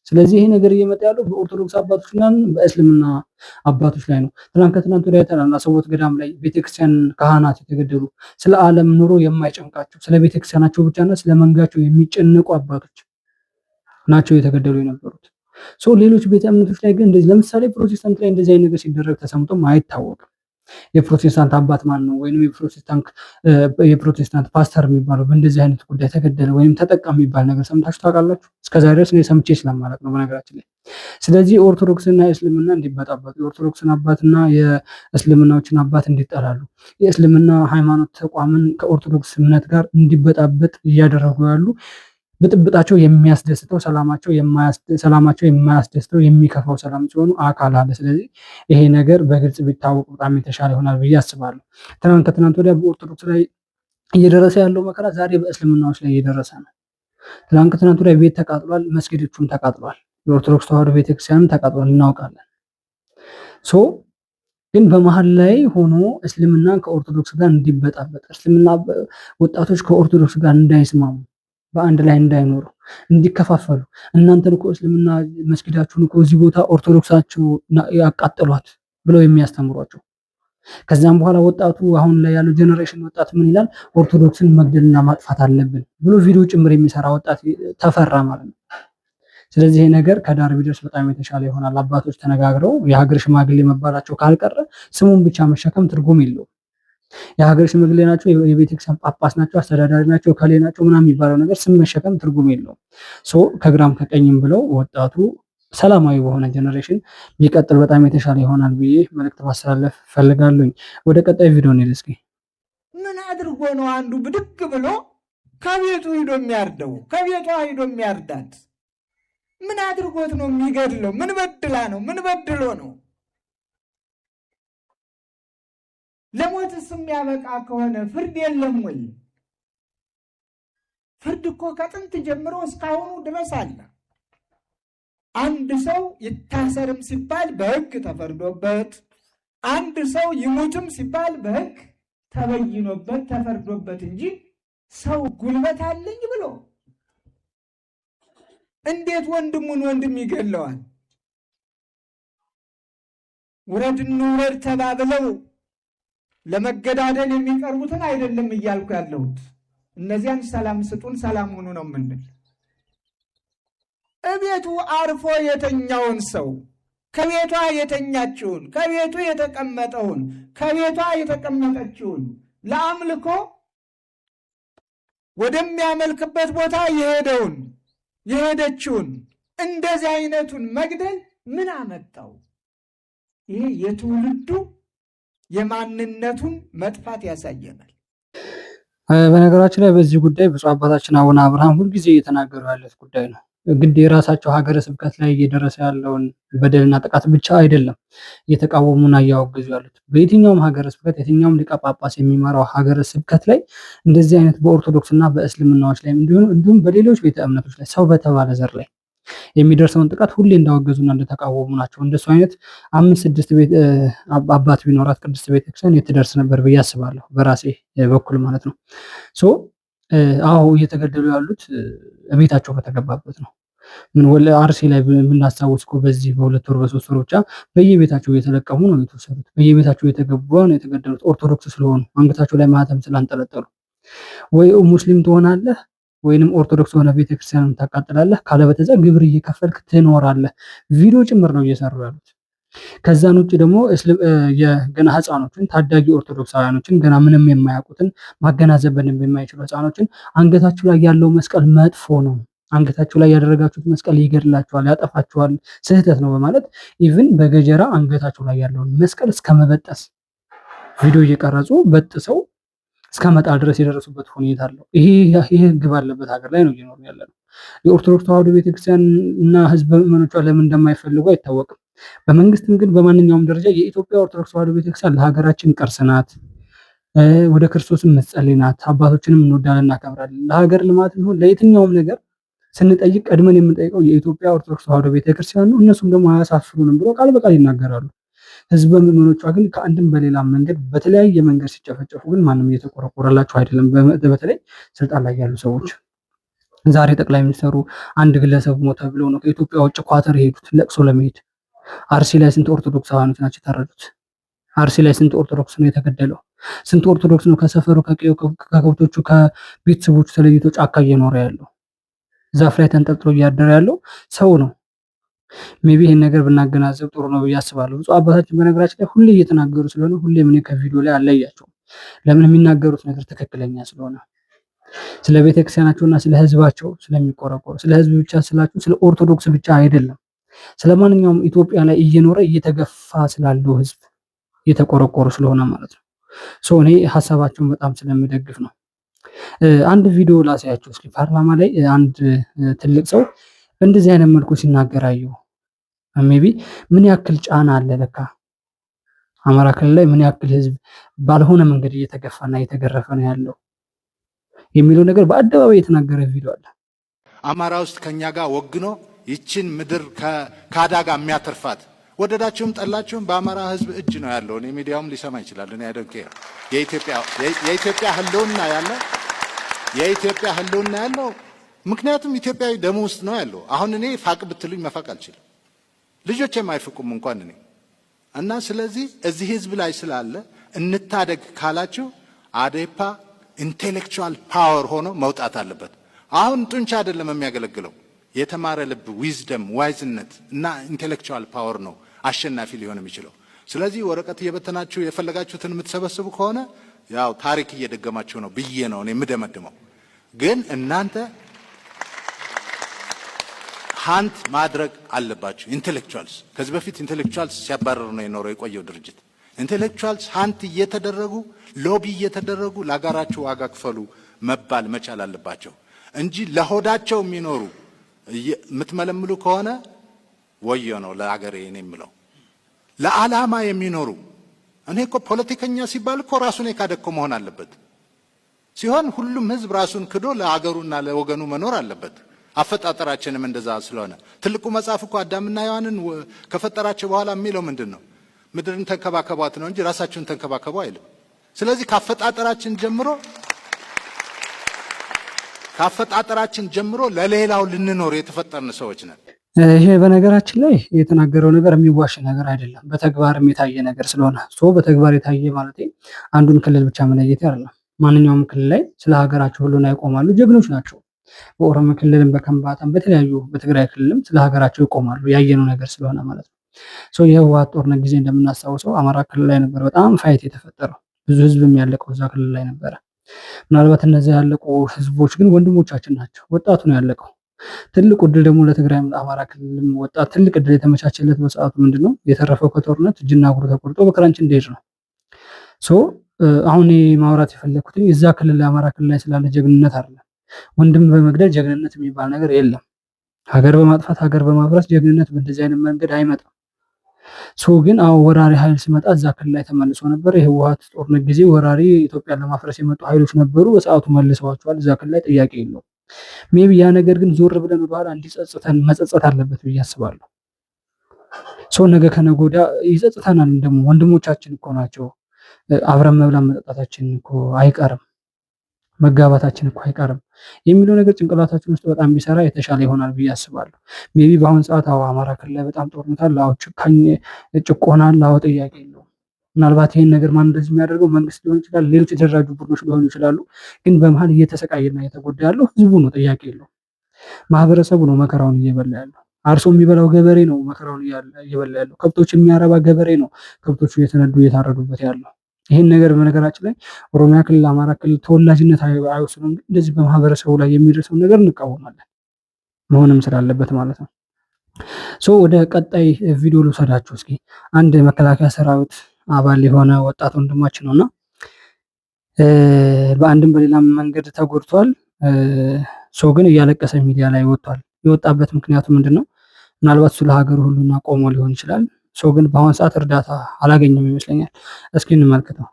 ስለዚህ ይሄ ነገር እየመጣ ያለው በኦርቶዶክስ አባቶችና በእስልምና አባቶች ላይ ነው። ከትናንት ወዲያ አይተናል። አሰቦት ገዳም ላይ ቤተክርስቲያን ካህናት የተገደሉ፣ ስለ ዓለም ኑሮ የማይጨንቃቸው ስለ ቤተክርስቲያናቸው ብቻና ስለ መንጋቸው የሚጨነቁ አባቶች ናቸው የተገደሉ የነበሩት። ሌሎች ቤተ እምነቶች ላይ ግን እንደዚህ ለምሳሌ ፕሮቴስታንት ላይ እንደዚህ አይነት ነገር ሲደረግ ተሰምቶም አይታወቅም። የፕሮቴስታንት አባት ማን ነው ወይንም የፕሮቴስታንት ፓስተር የሚባለው በእንደዚህ አይነት ጉዳይ ተገደለ ወይም ተጠቃ የሚባል ነገር ሰምታችሁ ታውቃላችሁ? እስከዛሬ ድረስ እኔ ሰምቼ ስለማላውቅ ነው በነገራችን ላይ። ስለዚህ ኦርቶዶክስና የእስልምና እንዲበጣበጡ፣ የኦርቶዶክስን አባትና የእስልምናዎችን አባት እንዲጠላሉ፣ የእስልምና ሃይማኖት ተቋምን ከኦርቶዶክስ እምነት ጋር እንዲበጣበጥ እያደረጉ ያሉ ብጥብጣቸው የሚያስደስተው ሰላማቸው የማያስደስተው የሚከፋው ሰላም ሲሆኑ አካል አለ። ስለዚህ ይሄ ነገር በግልጽ ቢታወቅ በጣም የተሻለ ይሆናል ብዬ አስባለሁ። ከትናንት ወዲያ በኦርቶዶክስ ላይ እየደረሰ ያለው መከራ ዛሬ በእስልምናዎች ላይ እየደረሰ ነው። ከትናንት ወዲያ ቤት ተቃጥሏል፣ መስጊዶቹም ተቃጥሏል፣ የኦርቶዶክስ ተዋሕዶ ቤተክርስቲያንም ተቃጥሏል እናውቃለን። ግን በመሀል ላይ ሆኖ እስልምና ከኦርቶዶክስ ጋር እንዲበጣበጥ፣ እስልምና ወጣቶች ከኦርቶዶክስ ጋር እንዳይስማሙ፣ በአንድ ላይ እንዳይኖሩ፣ እንዲከፋፈሉ እናንተን እኮ እስልምና መስጊዳችሁን እኮ እዚህ ቦታ ኦርቶዶክሳችሁ ያቃጠሏት ብለው የሚያስተምሯቸው። ከዛም በኋላ ወጣቱ አሁን ላይ ያለው ጀነሬሽን ወጣት ምን ይላል? ኦርቶዶክስን መግደልና ማጥፋት አለብን ብሎ ቪዲዮ ጭምር የሚሰራ ወጣት ተፈራ ማለት ነው። ስለዚህ ይሄ ነገር ከዳር ቢደርስ በጣም የተሻለ ይሆናል። አባቶች ተነጋግረው የሀገር ሽማግሌ መባላቸው ካልቀረ ስሙን ብቻ መሸከም ትርጉም የለውም። የሀገር ሽማግሌ ናቸው፣ የቤተክርስቲያን ጳጳስ ናቸው፣ አስተዳዳሪ ናቸው፣ ከሌ ናቸው ምናምን የሚባለው ነገር ስም መሸከም ትርጉም የለውም። ከግራም ከቀኝም ብለው ወጣቱ ሰላማዊ በሆነ ጀነሬሽን ቢቀጥል በጣም የተሻለ ይሆናል ብዬ መልእክት ማስተላለፍ ፈልጋለሁኝ። ወደ ቀጣይ ቪዲዮ እንሂድ እስኪ። ምን አድርጎ ነው አንዱ ብድግ ብሎ ከቤቱ ሂዶ የሚያርደው? ከቤቷ ሂዶ የሚያርዳት ምን አድርጎት ነው የሚገድለው? ምን በድላ ነው? ምን በድሎ ነው? ለሞትስ የሚያበቃ ከሆነ ፍርድ የለም ወይ? ፍርድ እኮ ከጥንት ጀምሮ እስካሁኑ ድረስ አለ። አንድ ሰው ይታሰርም ሲባል በሕግ ተፈርዶበት፣ አንድ ሰው ይሙትም ሲባል በሕግ ተበይኖበት ተፈርዶበት እንጂ ሰው ጉልበት አለኝ ብሎ እንዴት ወንድሙን ወንድም ይገለዋል? ውረድ እንውረድ ተባብለው ለመገዳደል የሚቀርቡትን አይደለም እያልኩ ያለሁት። እነዚያን ሰላም ስጡን፣ ሰላም ሁኑ ነው የምንል። እቤቱ አርፎ የተኛውን ሰው ከቤቷ የተኛችውን ከቤቱ የተቀመጠውን ከቤቷ የተቀመጠችውን ለአምልኮ ወደሚያመልክበት ቦታ የሄደችውን እንደዚህ አይነቱን መግደል ምን አመጣው? ይሄ የትውልዱ የማንነቱን መጥፋት ያሳየናል። በነገራችን ላይ በዚህ ጉዳይ ብፁዕ አባታችን አቡነ አብርሃም ሁልጊዜ እየተናገሩ ያለት ጉዳይ ነው። ግድ የራሳቸው ሀገረ ስብከት ላይ እየደረሰ ያለውን በደልና ጥቃት ብቻ አይደለም እየተቃወሙና እያወገዙ ያሉት። በየትኛውም ሀገረ ስብከት የትኛውም ሊቀ ጳጳስ የሚመራው ሀገረ ስብከት ላይ እንደዚህ አይነት በኦርቶዶክስ እና በእስልምናዎች ላይ እንዲሁም በሌሎች ቤተ እምነቶች ላይ ሰው በተባለ ዘር ላይ የሚደርሰውን ጥቃት ሁሌ እንዳወገዙና እንደተቃወሙ ናቸው። እንደሱ አይነት 5-6 አባት ቢኖራት ቅድስት ቤተክርስቲያን የትደርስ ነበር ብዬ አስባለሁ፣ በራሴ በኩል ማለት ነው። እየተገደሉ ያሉት ቤታቸው በተገባበት ነው። ምን ወለ አርሲ ላይ የምናስታውስ እኮ በዚህ በ2 ወር በ3 ወር ብቻ በየቤታቸው እየተለቀሙ ነው የተወሰዱት። በየቤታቸው የተገቡ ነው የተገደሉት። ኦርቶዶክስ ስለሆኑ አንገታቸው ላይ ማህተም ስላንጠለጠሉ። ወይ ሙስሊም ትሆናለህ ወይንም ኦርቶዶክስ ሆነ ቤተክርስቲያንን ታቃጥላለህ፣ ካለበለዚያ ግብር እየከፈልክ ትኖራለህ። ቪዲዮ ጭምር ነው እየሰሩ ያሉት። ከዛን ውጭ ደግሞ የገና ህፃኖችን ታዳጊ ኦርቶዶክሳውያኖችን ገና ምንም የማያውቁትን ማገናዘብ በደንብ የማይችሉ ህፃኖችን አንገታችሁ ላይ ያለው መስቀል መጥፎ ነው፣ አንገታችሁ ላይ ያደረጋችሁት መስቀል ይገድላችኋል፣ ያጠፋችኋል፣ ስህተት ነው በማለት ኢቭን በገጀራ አንገታችሁ ላይ ያለውን መስቀል እስከመበጠስ ቪዲዮ እየቀረጹ በጥሰው እስከ መጣል ድረስ የደረሱበት ሁኔታ አለው። ይሄ ህግ ባለበት ሀገር ላይ ነው እየኖሩ ያለ ነው። የኦርቶዶክስ ተዋህዶ ቤተክርስቲያን እና ህዝብ ምዕመኖቿ ለምን እንደማይፈልጉ አይታወቅም። በመንግስትም ግን በማንኛውም ደረጃ የኢትዮጵያ ኦርቶዶክስ ተዋህዶ ቤተክርስቲያን ለሀገራችን ቅርስ ናት፣ ወደ ክርስቶስም መጸለይ ናት፣ አባቶችንም እንወዳለን እናከብራለን። ለሀገር ልማት ይሁን ለየትኛውም ነገር ስንጠይቅ ቀድመን የምንጠይቀው የኢትዮጵያ ኦርቶዶክስ ተዋህዶ ቤተክርስቲያን ነው። እነሱም ደግሞ አያሳፍሩንም ብሎ ቃል በቃል ይናገራሉ። ህዝበ ምዕመኖቿ ግን ከአንድም በሌላ መንገድ በተለያየ መንገድ ሲጨፈጨፉ ግን ማንም እየተቆረቆረላቸው አይደለም። በተለይ ስልጣን ላይ ያሉ ሰዎች ዛሬ ጠቅላይ ሚኒስትሩ አንድ ግለሰብ ሞተ ብለው ነው ከኢትዮጵያ ውጭ ኳተር የሄዱት ለቅሶ ለመሄድ። አርሲ ላይ ስንት ኦርቶዶክሳውያኖች ናቸው የታረዱት? አርሲ ላይ ስንት ኦርቶዶክስ ነው የተገደለው? ስንት ኦርቶዶክስ ነው ከሰፈሩ ከቀዬው ከከብቶቹ ከቤተሰቦቹ ተለይቶ ጫካ እየኖረ ያለው? ዛፍ ላይ ተንጠልጥሎ እያደረ ያለው ሰው ነው። ሜቢ ይሄን ነገር ብናገናዘብ ጥሩ ነው ብዬ አስባለሁ። ብፁዕ አባታችን በነገራችን ላይ ሁሌ እየተናገሩ ስለሆነ ሁሌም እኔ ከቪዲዮ ላይ አለያቸውም። ለምን የሚናገሩት ነገር ትክክለኛ ስለሆነ ስለ ቤተክርስቲያናቸውና ስለ ህዝባቸው ስለሚቆረቆሩ፣ ስለ ህዝብ ብቻ ስላችሁ ስለ ኦርቶዶክስ ብቻ አይደለም፣ ስለ ማንኛውም ኢትዮጵያ ላይ እየኖረ እየተገፋ ስላለው ህዝብ እየተቆረቆሩ ስለሆነ ማለት ነው። እኔ ሀሳባቸውን በጣም ስለምደግፍ ነው። አንድ ቪዲዮ ላሳያቸው እስኪ። ፓርላማ ላይ አንድ ትልቅ ሰው በእንደዚህ አይነት መልኩ ሲናገር አየሁ። ሜቢ ምን ያክል ጫና አለ ለካ አማራ ክልል ላይ ምን ያክል ህዝብ ባልሆነ መንገድ እየተገፋና እየተገረፈ ነው ያለው የሚለው ነገር በአደባባይ የተናገረ ቪዲዮ አለ። አማራ ውስጥ ከኛ ጋር ወግኖ ይችን ምድር ከአደጋ የሚያተርፋት ወደዳችሁም ጠላችሁም በአማራ ህዝብ እጅ ነው ያለው። እኔ ሚዲያውም ሊሰማ ይችላል። እኔ አይደንከ የኢትዮጵያ ህልውና ያለው ምክንያቱም ኢትዮጵያዊ ደሙ ውስጥ ነው ያለው። አሁን እኔ ፋቅ ብትሉኝ መፋቅ አልችልም፣ ልጆቼም አይፍቁም እንኳን እኔ እና ስለዚህ እዚህ ህዝብ ላይ ስላለ እንታደግ ካላችሁ አዴፓ ኢንቴሌክቹዋል ፓወር ሆኖ መውጣት አለበት። አሁን ጡንቻ አይደለም የሚያገለግለው፣ የተማረ ልብ ዊዝደም ዋይዝነት እና ኢንቴሌክቹዋል ፓወር ነው አሸናፊ ሊሆን የሚችለው። ስለዚህ ወረቀት እየበተናችሁ የፈለጋችሁትን የምትሰበስቡ ከሆነ ያው ታሪክ እየደገማችሁ ነው ብዬ ነው እኔ የምደመድመው። ግን እናንተ ሃንት ማድረግ አለባችሁ። ኢንቴሌክቹዋልስ ከዚህ በፊት ኢንቴሌክቹዋልስ ሲያባረር ነው የኖረው የቆየው ድርጅት። ኢንቴሌክቹዋልስ ሃንት እየተደረጉ ሎቢ እየተደረጉ ለሀገራችሁ ዋጋ ክፈሉ መባል መቻል አለባቸው እንጂ ለሆዳቸው የሚኖሩ የምትመለምሉ ከሆነ ወዮ ነው ለሀገሬ። እኔ የምለው ለዓላማ የሚኖሩ እኔ እኮ ፖለቲከኛ ሲባል እኮ ራሱን የካደ እኮ መሆን አለበት ሲሆን ሁሉም ህዝብ ራሱን ክዶ ለሀገሩና ለወገኑ መኖር አለበት። አፈጣጠራችንም እንደዛ ስለሆነ ትልቁ መጽሐፍ እኮ አዳምና ሔዋንን ከፈጠራቸው በኋላ የሚለው ምንድን ነው? ምድርን ተንከባከቧት ነው እንጂ ራሳችሁን ተንከባከቡ አይልም። ስለዚህ ካፈጣጠራችን ጀምሮ ለሌላው ልንኖር የተፈጠርን ሰዎች ነን። ይሄ በነገራችን ላይ የተናገረው ነገር የሚዋሽ ነገር አይደለም፣ በተግባርም የታየ ነገር ስለሆነ በተግባር የታየ ማለት አንዱን ክልል ብቻ መለየት አይደለም። ማንኛውም ክልል ላይ ስለ ሀገራቸው ሁሉና ይቆማሉ፣ ጀግኖች ናቸው። በኦሮሞ ክልልም በከምባታም በተለያዩ በትግራይ ክልልም ስለ ሀገራቸው ይቆማሉ፣ ያየነው ነገር ስለሆነ ማለት ነው። የህወሓት ጦርነት ጊዜ እንደምናስታውሰው አማራ ክልል ላይ ነበር በጣም ፋይት የተፈጠረው፣ ብዙ ህዝብ ያለቀው እዛ ክልል ላይ ነበረ። ምናልባት እነዚህ ያለቁ ህዝቦች ግን ወንድሞቻችን ናቸው። ወጣቱ ነው ያለቀው። ትልቁ እድል ደግሞ ለትግራይም ለአማራ ክልልም ወጣት ትልቅ እድል የተመቻቸለት በሰዓቱ ምንድነው የተረፈው ከጦርነት እጅና እግሩ ተቆርጦ በክራንች እንደሄድ ነው። አሁን ማውራት የፈለኩት እዛ ክልል ለአማራ ክልል ላይ ስላለ ጀግንነት አይደለም። ወንድም በመግደል ጀግንነት የሚባል ነገር የለም። ሀገር በማጥፋት ሀገር በማፍረስ ጀግንነት በእንደዚህ አይነት መንገድ አይመጣም። ግን ወራሪ ኃይል ሲመጣ እዛ ክልል ላይ ተመልሶ ነበር። የህወሓት ጦርነት ጊዜ ወራሪ ኢትዮጵያን ለማፍረስ የመጡ ኃይሎች ነበሩ። በሰዓቱ መልሰዋቸዋል። እዛ ክልል ላይ ጥያቄ የለውም። ሜቢ ያ ነገር ግን ዞር ብለን ወደኋላ እንዲጸጽተን መጸጸት አለበት ብዬ አስባለሁ። ነገ ከነገ ወዲያ ይጸጽተናል። ደግሞ ወንድሞቻችን እኮ ናቸው። አብረን መብላት መጠጣታችን እኮ አይቀርም። መጋባታችን እኮ አይቀርም የሚለው ነገር ጭንቅላታችን ውስጥ በጣም ቢሰራ የተሻለ ይሆናል ብዬ አስባለሁ። ሜቢ በአሁን ሰዓት አማራ ክልል ላይ በጣም ጦርነት አለ፣ ጭካኔ ጭቆና አለ፣ ጥያቄ የለውም። ምናልባት ይህን ነገር ማን እንደዚህ የሚያደርገው መንግስት ሊሆን ይችላል፣ ሌሎች የተደራጁ ቡድኖች ሊሆኑ ይችላሉ። ግን በመሀል እየተሰቃየና እየተጎዳ ያለው ህዝቡ ነው፣ ጥያቄ የለውም። ማህበረሰቡ ነው መከራውን እየበላ ያለው። አርሶ የሚበላው ገበሬ ነው መከራውን እየበላ ያለው። ከብቶች የሚያረባ ገበሬ ነው ከብቶቹ እየተነዱ እየታረዱበት ያለው። ይህን ነገር በነገራችን ላይ ኦሮሚያ ክልል፣ አማራ ክልል ተወላጅነት አይወስኑም። እንደዚህ በማህበረሰቡ ላይ የሚደርሰው ነገር እንቃወማለን፣ መሆንም ስላለበት ማለት ነው። ወደ ቀጣይ ቪዲዮ ልውሰዳችሁ እስኪ። አንድ መከላከያ ሰራዊት አባል የሆነ ወጣት ወንድማችን ነውና በአንድም በሌላም መንገድ ተጎድቷል። ግን እያለቀሰ ሚዲያ ላይ ወጥቷል። የወጣበት ምክንያቱ ምንድን ነው? ምናልባት እሱ ለሀገሩ ሁሉና ቆሞ ሊሆን ይችላል። ግን በአሁኑ ሰዓት እርዳታ አላገኘም ይመስለኛል። እስኪ እንመልከተው።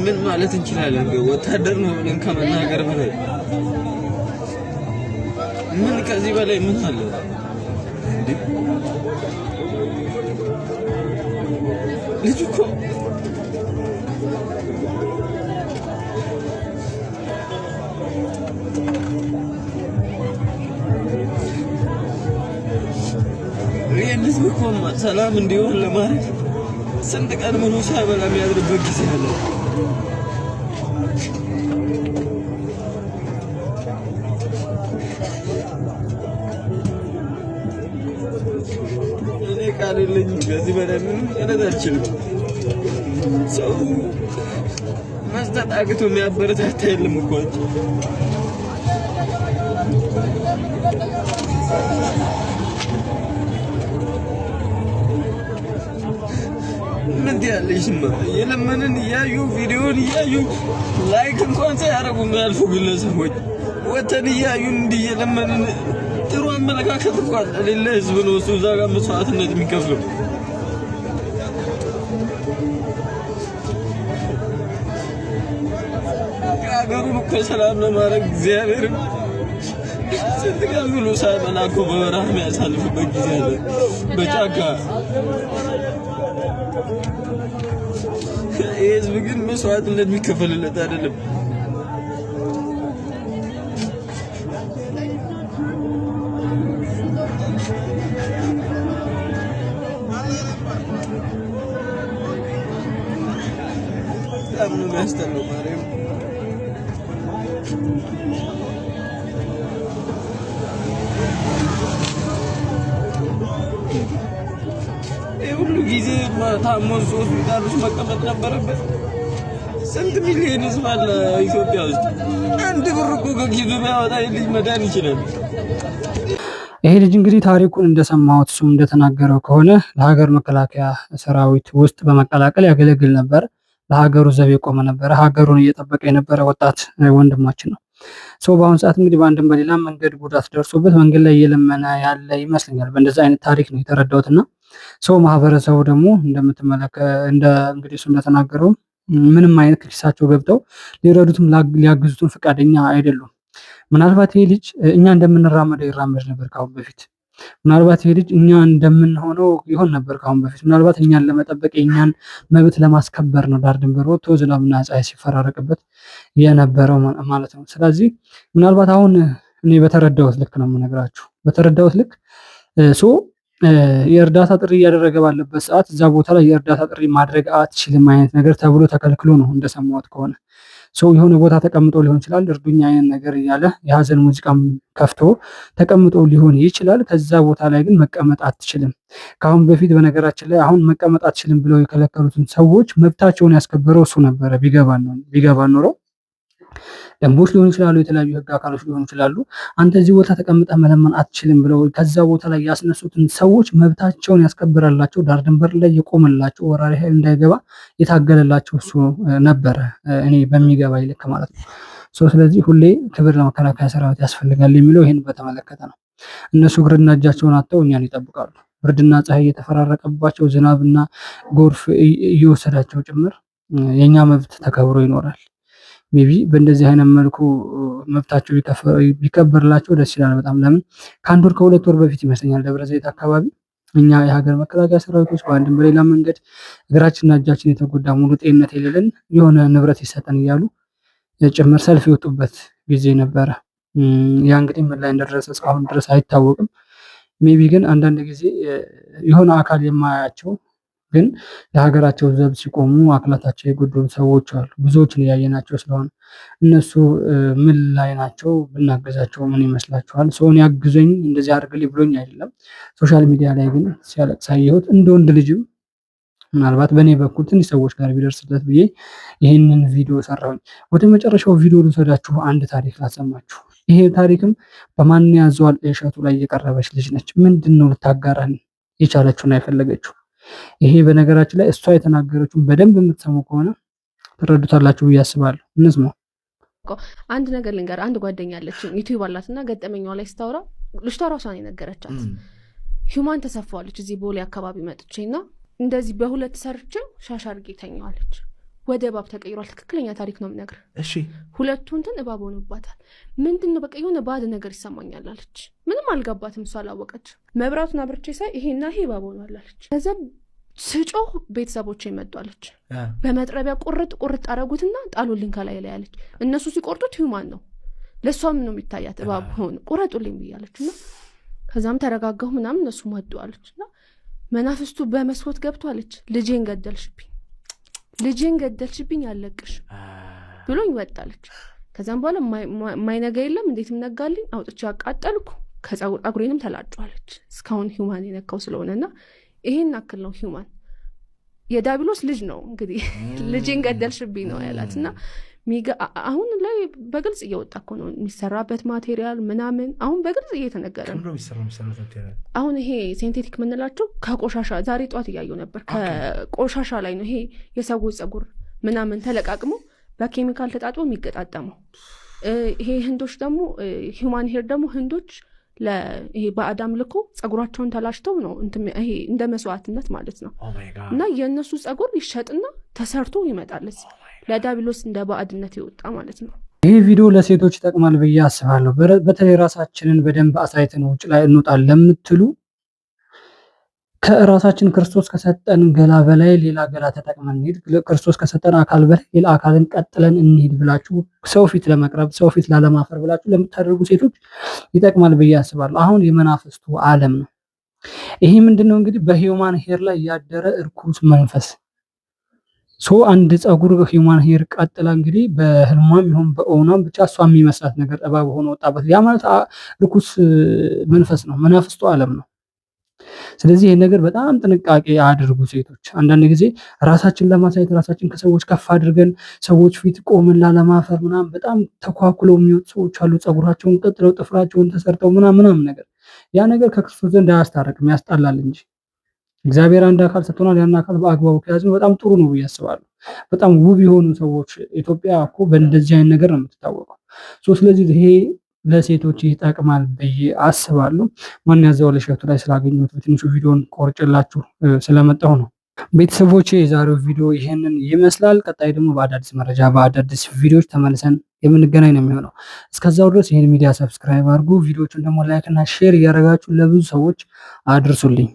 ምን ማለት እንችላለን? ወታደር ነው ብለን ከመናገር በላይ ምን ከዚህ በላይ ምን አለ? ልጅ እኮ ይህን ህዝብ እኮ ሰላም እንዲሆን ለማድረግ ስንት ቀን ሙሉ ሳይበላ የሚያድርበት ጊዜ አለ። እኔ ቃል የለኝም ከዚህ በላይ ምንም ማለት አልችልም። ሰው መስጠት አቅቶ የሚያበረታታ የለም እኮ እንጂ ምን ትያለሽማ? የለመንን እያዩ ቪዲዮን እያዩ ላይክ እንኳን ሳያደርጉ የሚያልፉ ግለሰቦች ወተን እያዩን እንዲህ የለመንን ጥሩ አመለካከት እንኳን ለሌለ ህዝብ ነው እሱ እዛ ጋር መስዋዕትነት የሚከፍለው። ሀገሩን እኮ ሰላም ለማድረግ እግዚአብሔርን ስንት ቀን ሙሉ ሳይበላ እኮ በበረሃ የሚያሳልፍበት ጊዜ አለ በጫካ። ይህ ህዝብ ግን መስዋዕትነት የሚከፈልለት አይደለም። በጣም ነው የሚያስጠላው ማርያም። ሁሉ ጊዜ ታሞ ሆስፒታል ውስጥ መቀመጥ ነበረበት። ስንት ሚሊዮን ህዝብ አለ ኢትዮጵያ ውስጥ። አንድ ብር እኮ ከኪሱ ቢያወጣ ልጅ መዳን ይችላል። ይሄ ልጅ እንግዲህ ታሪኩን እንደሰማሁት እሱም እንደተናገረው ከሆነ ለሀገር መከላከያ ሰራዊት ውስጥ በመቀላቀል ያገለግል ነበር። ለሀገሩ ዘብ የቆመ ነበረ። ሀገሩን እየጠበቀ የነበረ ወጣት ወንድማችን ነው። በአሁኑ ሰዓት እንግዲህ በአንድም በሌላ መንገድ ጉዳት ደርሶበት መንገድ ላይ እየለመነ ያለ ይመስለኛል። በእንደዚህ አይነት ታሪክ ነው የተረዳሁትና ማህበረሰቡ ደግሞ እንግዲህ እሱ እንደተናገረው ምንም አይነት ኪሳቸው ገብተው ሊረዱትም ሊያግዙትም ፈቃደኛ አይደሉም። ምናልባት ይሄ ልጅ እኛ እንደምንራመደው ይራመድ ነበር ካሁን በፊት። ምናልባት ይሄ ልጅ እኛ እንደምንሆነው ይሆን ነበር ካሁን በፊት። ምናልባት እኛን ለመጠበቅ የእኛን መብት ለማስከበር ነው ዳር ድንበር ወጥቶ ዝናብና ፀሐይ ሲፈራረቅበት የነበረው ማለት ነው። ስለዚህ ምናልባት አሁን እኔ በተረዳሁት ልክ ነው የምነግራችሁ። በተረዳሁት ልክ የእርዳታ ጥሪ እያደረገ ባለበት ሰዓት እዛ ቦታ ላይ የእርዳታ ጥሪ ማድረግ አትችልም አይነት ነገር ተብሎ ተከልክሎ ነው እንደሰማሁት ከሆነ። የሆነ ቦታ ተቀምጦ ሊሆን ይችላል፣ እርዱኛ አይነት ነገር እያለ የሀዘን ሙዚቃም ከፍቶ ተቀምጦ ሊሆን ይችላል። ከዛ ቦታ ላይ ግን መቀመጥ አትችልም። ከአሁን በፊት በነገራችን ላይ አሁን መቀመጥ አትችልም ብለው የከለከሉትን ሰዎች መብታቸውን ያስከበረው እሱ ነበረ። ቢገባን ኖሮ ደንቦች ሊሆኑ ይችላሉ፣ የተለያዩ ህግ አካሎች ሊሆኑ ይችላሉ። አንተ እዚህ ቦታ ተቀምጠህ መለመን አትችልም ብለው ከዛ ቦታ ላይ ያስነሱትን ሰዎች መብታቸውን ያስከብራላቸው፣ ዳር ድንበር ላይ የቆመላቸው፣ ወራሪ ኃይል እንዳይገባ የታገለላቸው እሱ ነበረ። እኔ በሚገባ ይልክ ማለት ነው። ስለዚህ ሁሌ ክብር ለመከላከያ ሰራዊት ያስፈልጋል የሚለው ይህን በተመለከተ ነው። እነሱ እግርና እጃቸውን አጥተው እኛን ይጠብቃሉ። ብርድና ፀሐይ እየተፈራረቀባቸው ዝናብና ጎርፍ እየወሰዳቸው ጭምር የኛ መብት ተከብሮ ይኖራል። ሜቢ በእንደዚህ አይነት መልኩ መብታቸው ቢከበርላቸው ደስ ይላል በጣም። ለምን ከአንድ ወር ከሁለት ወር በፊት ይመስለኛል ደብረ ዘይት አካባቢ እኛ የሀገር መከላከያ ሰራዊቶች በአንድም በሌላ መንገድ እግራችንና እጃችን የተጎዳ ሙሉ ጤንነት የሌለን የሆነ ንብረት ይሰጠን እያሉ ጭምር ሰልፍ የወጡበት ጊዜ ነበረ። ያ እንግዲህ ምን ላይ እንደደረሰ እስካሁን ድረስ አይታወቅም። ሜቢ ግን አንዳንድ ጊዜ የሆነ አካል የማያቸው ግን ለሀገራቸው ዘብ ሲቆሙ አካላታቸው የጎደሉ ሰዎች አሉ። ብዙዎችን እያየናቸው ስለሆነ እነሱ ምን ላይ ናቸው? ብናገዛቸው ምን ይመስላችኋል? ሰውን ያግዘኝ እንደዚህ አድርግልኝ ብሎኝ አይደለም። ሶሻል ሚዲያ ላይ ግን ሲያለቅስ አየሁት። እንደ ወንድ ልጅም ምናልባት በእኔ በኩል ትንሽ ሰዎች ጋር ቢደርስለት ብዬ ይህንን ቪዲዮ ሰራሁኝ። ወደ መጨረሻው ቪዲዮ ልውሰዳችሁ፣ አንድ ታሪክ ላሰማችሁ። ይሄ ታሪክም በማን ያዘዋል እሸቱ ላይ የቀረበች ልጅ ነች። ምንድን ነው ልታጋራን የቻለችውና የፈለገችው? ይሄ በነገራችን ላይ እሷ የተናገረችውን በደንብ የምትሰሙ ከሆነ ትረዱታላችሁ ብዬ አስባለሁ። እንስማው። አንድ ነገር ልንገር። አንድ ጓደኛ አለችኝ ዩቲዩብ አላትና ገጠመኛዋ ላይ ስታወራ ልጅቷ ራሷን የነገረቻት ሂውማን ተሰፋዋለች። እዚህ ቦሌ አካባቢ መጥቼና እንደዚህ በሁለት ሰርቼው ሻሽ አድርጌ ተኛዋለች። ወደ እባብ ተቀይሯል። ትክክለኛ ታሪክ ነው የምነግር። እሺ ሁለቱ እንትን እባብ ሆኖባታል። ምንድነው በቃ የሆነ ባድ ነገር ይሰማኛል አለች። ምንም አልገባትም፣ እሷ አላወቀች። መብራቱን አብርቼ ሳይ ይሄና ይሄ እባብ ሆኗል አለች። ከዛ ስጮህ ቤተሰቦቼ መጧለች። በመጥረቢያ ቁርጥ ቁርጥ አረጉትና ጣሉልኝ ከላይ ላይ አለች። እነሱ ሲቆርጡት ሂውማን ነው፣ ለሷም ነው የሚታያት እባብ ሆኖ ቁረጡልኝ ብያለችና ከዛም ተረጋጋሁ ምናምን እነሱ መጡ አለችና መናፍስቱ በመስኮት ገብቷለች። ልጄን ገደልሽብኝ ያለቅሽ ብሎኝ ወጣለች። ከዛም በኋላ ማይነጋ የለም እንዴትም ነጋልኝ። አውጥቼ አቃጠልኩ፣ ከጸጉሬንም ተላጫለች። እስካሁን ሂውማን የነካው ስለሆነና ይሄን አክል ነው ሂውማን። የዳቢሎስ ልጅ ነው እንግዲህ ልጄን ገደልሽብኝ ነው ያላትና አሁን ላይ በግልጽ እየወጣ እኮ ነው የሚሰራበት ማቴሪያል ምናምን አሁን በግልጽ እየተነገረ ነው። አሁን ይሄ ሴንቴቲክ የምንላቸው ከቆሻሻ ዛሬ ጠዋት እያየው ነበር። ከቆሻሻ ላይ ነው ይሄ የሰዎች ጸጉር ምናምን ተለቃቅሞ በኬሚካል ተጣጥቦ የሚገጣጠመው። ይሄ ህንዶች ደግሞ ሂውማን ሄር ደግሞ ህንዶች ይሄ በአዳም ልኮ ጸጉራቸውን ተላሽተው ነው ይሄ እንደ መስዋዕትነት ማለት ነው። እና የእነሱ ጸጉር ይሸጥና ተሰርቶ ይመጣለች ለዳቢሎስ እንደ ባዕድነት የወጣ ማለት ነው። ይህ ቪዲዮ ለሴቶች ይጠቅማል ብዬ አስባለሁ። በተለይ ራሳችንን በደንብ አሳይተን ውጭ ላይ እንውጣለን ለምትሉ ከራሳችን ክርስቶስ ከሰጠን ገላ በላይ ሌላ ገላ ተጠቅመን እንሂድ፣ ክርስቶስ ከሰጠን አካል በላይ ሌላ አካልን ቀጥለን እንሂድ ብላችሁ ሰው ፊት ለመቅረብ ሰው ፊት ላለማፈር ብላችሁ ለምታደርጉ ሴቶች ይጠቅማል ብዬ አስባለሁ። አሁን የመናፍስቱ ዓለም ነው ይሄ። ምንድነው እንግዲህ በሂውማን ሄር ላይ ያደረ እርኩስ መንፈስ አንድ ጸጉር ሂውማን ሄር ቀጥላ እንግዲህ በህልሟም ይሁን በእውኗም ብቻ እሷ የሚመስላት ነገር እባብ ሆኖ ወጣበት። ያ ማለት ርኩስ መንፈስ ነው፣ መናፍስቱ ዓለም ነው። ስለዚህ ይሄን ነገር በጣም ጥንቃቄ አድርጉ ሴቶች። አንዳንድ ጊዜ ራሳችን ለማሳየት ራሳችን ከሰዎች ከፍ አድርገን ሰዎች ፊት ቆምን ላለማፈር ምናምን በጣም ተኳኩለው የሚወጡ ሰዎች አሉ። ጸጉራቸውን ቀጥለው ጥፍራቸውን ተሰርተው ምናምን ነገር ያ ነገር ከክርስቶስ ዘንድ አያስታርቅም፣ ያስጣላል እንጂ እግዚአብሔር አንድ አካል ሰጥቶናል። ያን አካል በአግባቡ ከያዝነው በጣም ጥሩ ነው ብዬ አስባለሁ። በጣም ውብ የሆኑ ሰዎች ኢትዮጵያ እኮ በእንደዚህ አይነት ነገር ነው የምትታወቀው። ስለዚህ ይሄ ለሴቶች ይጠቅማል ብዬ አስባለሁ። ማን ያዘዋል እሸቱ ላይ ስላገኘሁት በትንሹ ቪዲዮን ቆርጬላችሁ ስለመጣሁ ነው። ቤተሰቦቼ የዛሬው ቪዲዮ ይሄንን ይመስላል። ቀጣይ ደግሞ በአዳዲስ መረጃ በአዳዲስ ቪዲዮዎች ተመልሰን የምንገናኝ ነው የሚሆነው። እስከዛው ድረስ ይህን ሚዲያ ሰብስክራይብ አድርጉ። ቪዲዮቹን ደግሞ ላይክ እና ሼር እያደረጋችሁ ለብዙ ሰዎች አድርሱልኝ።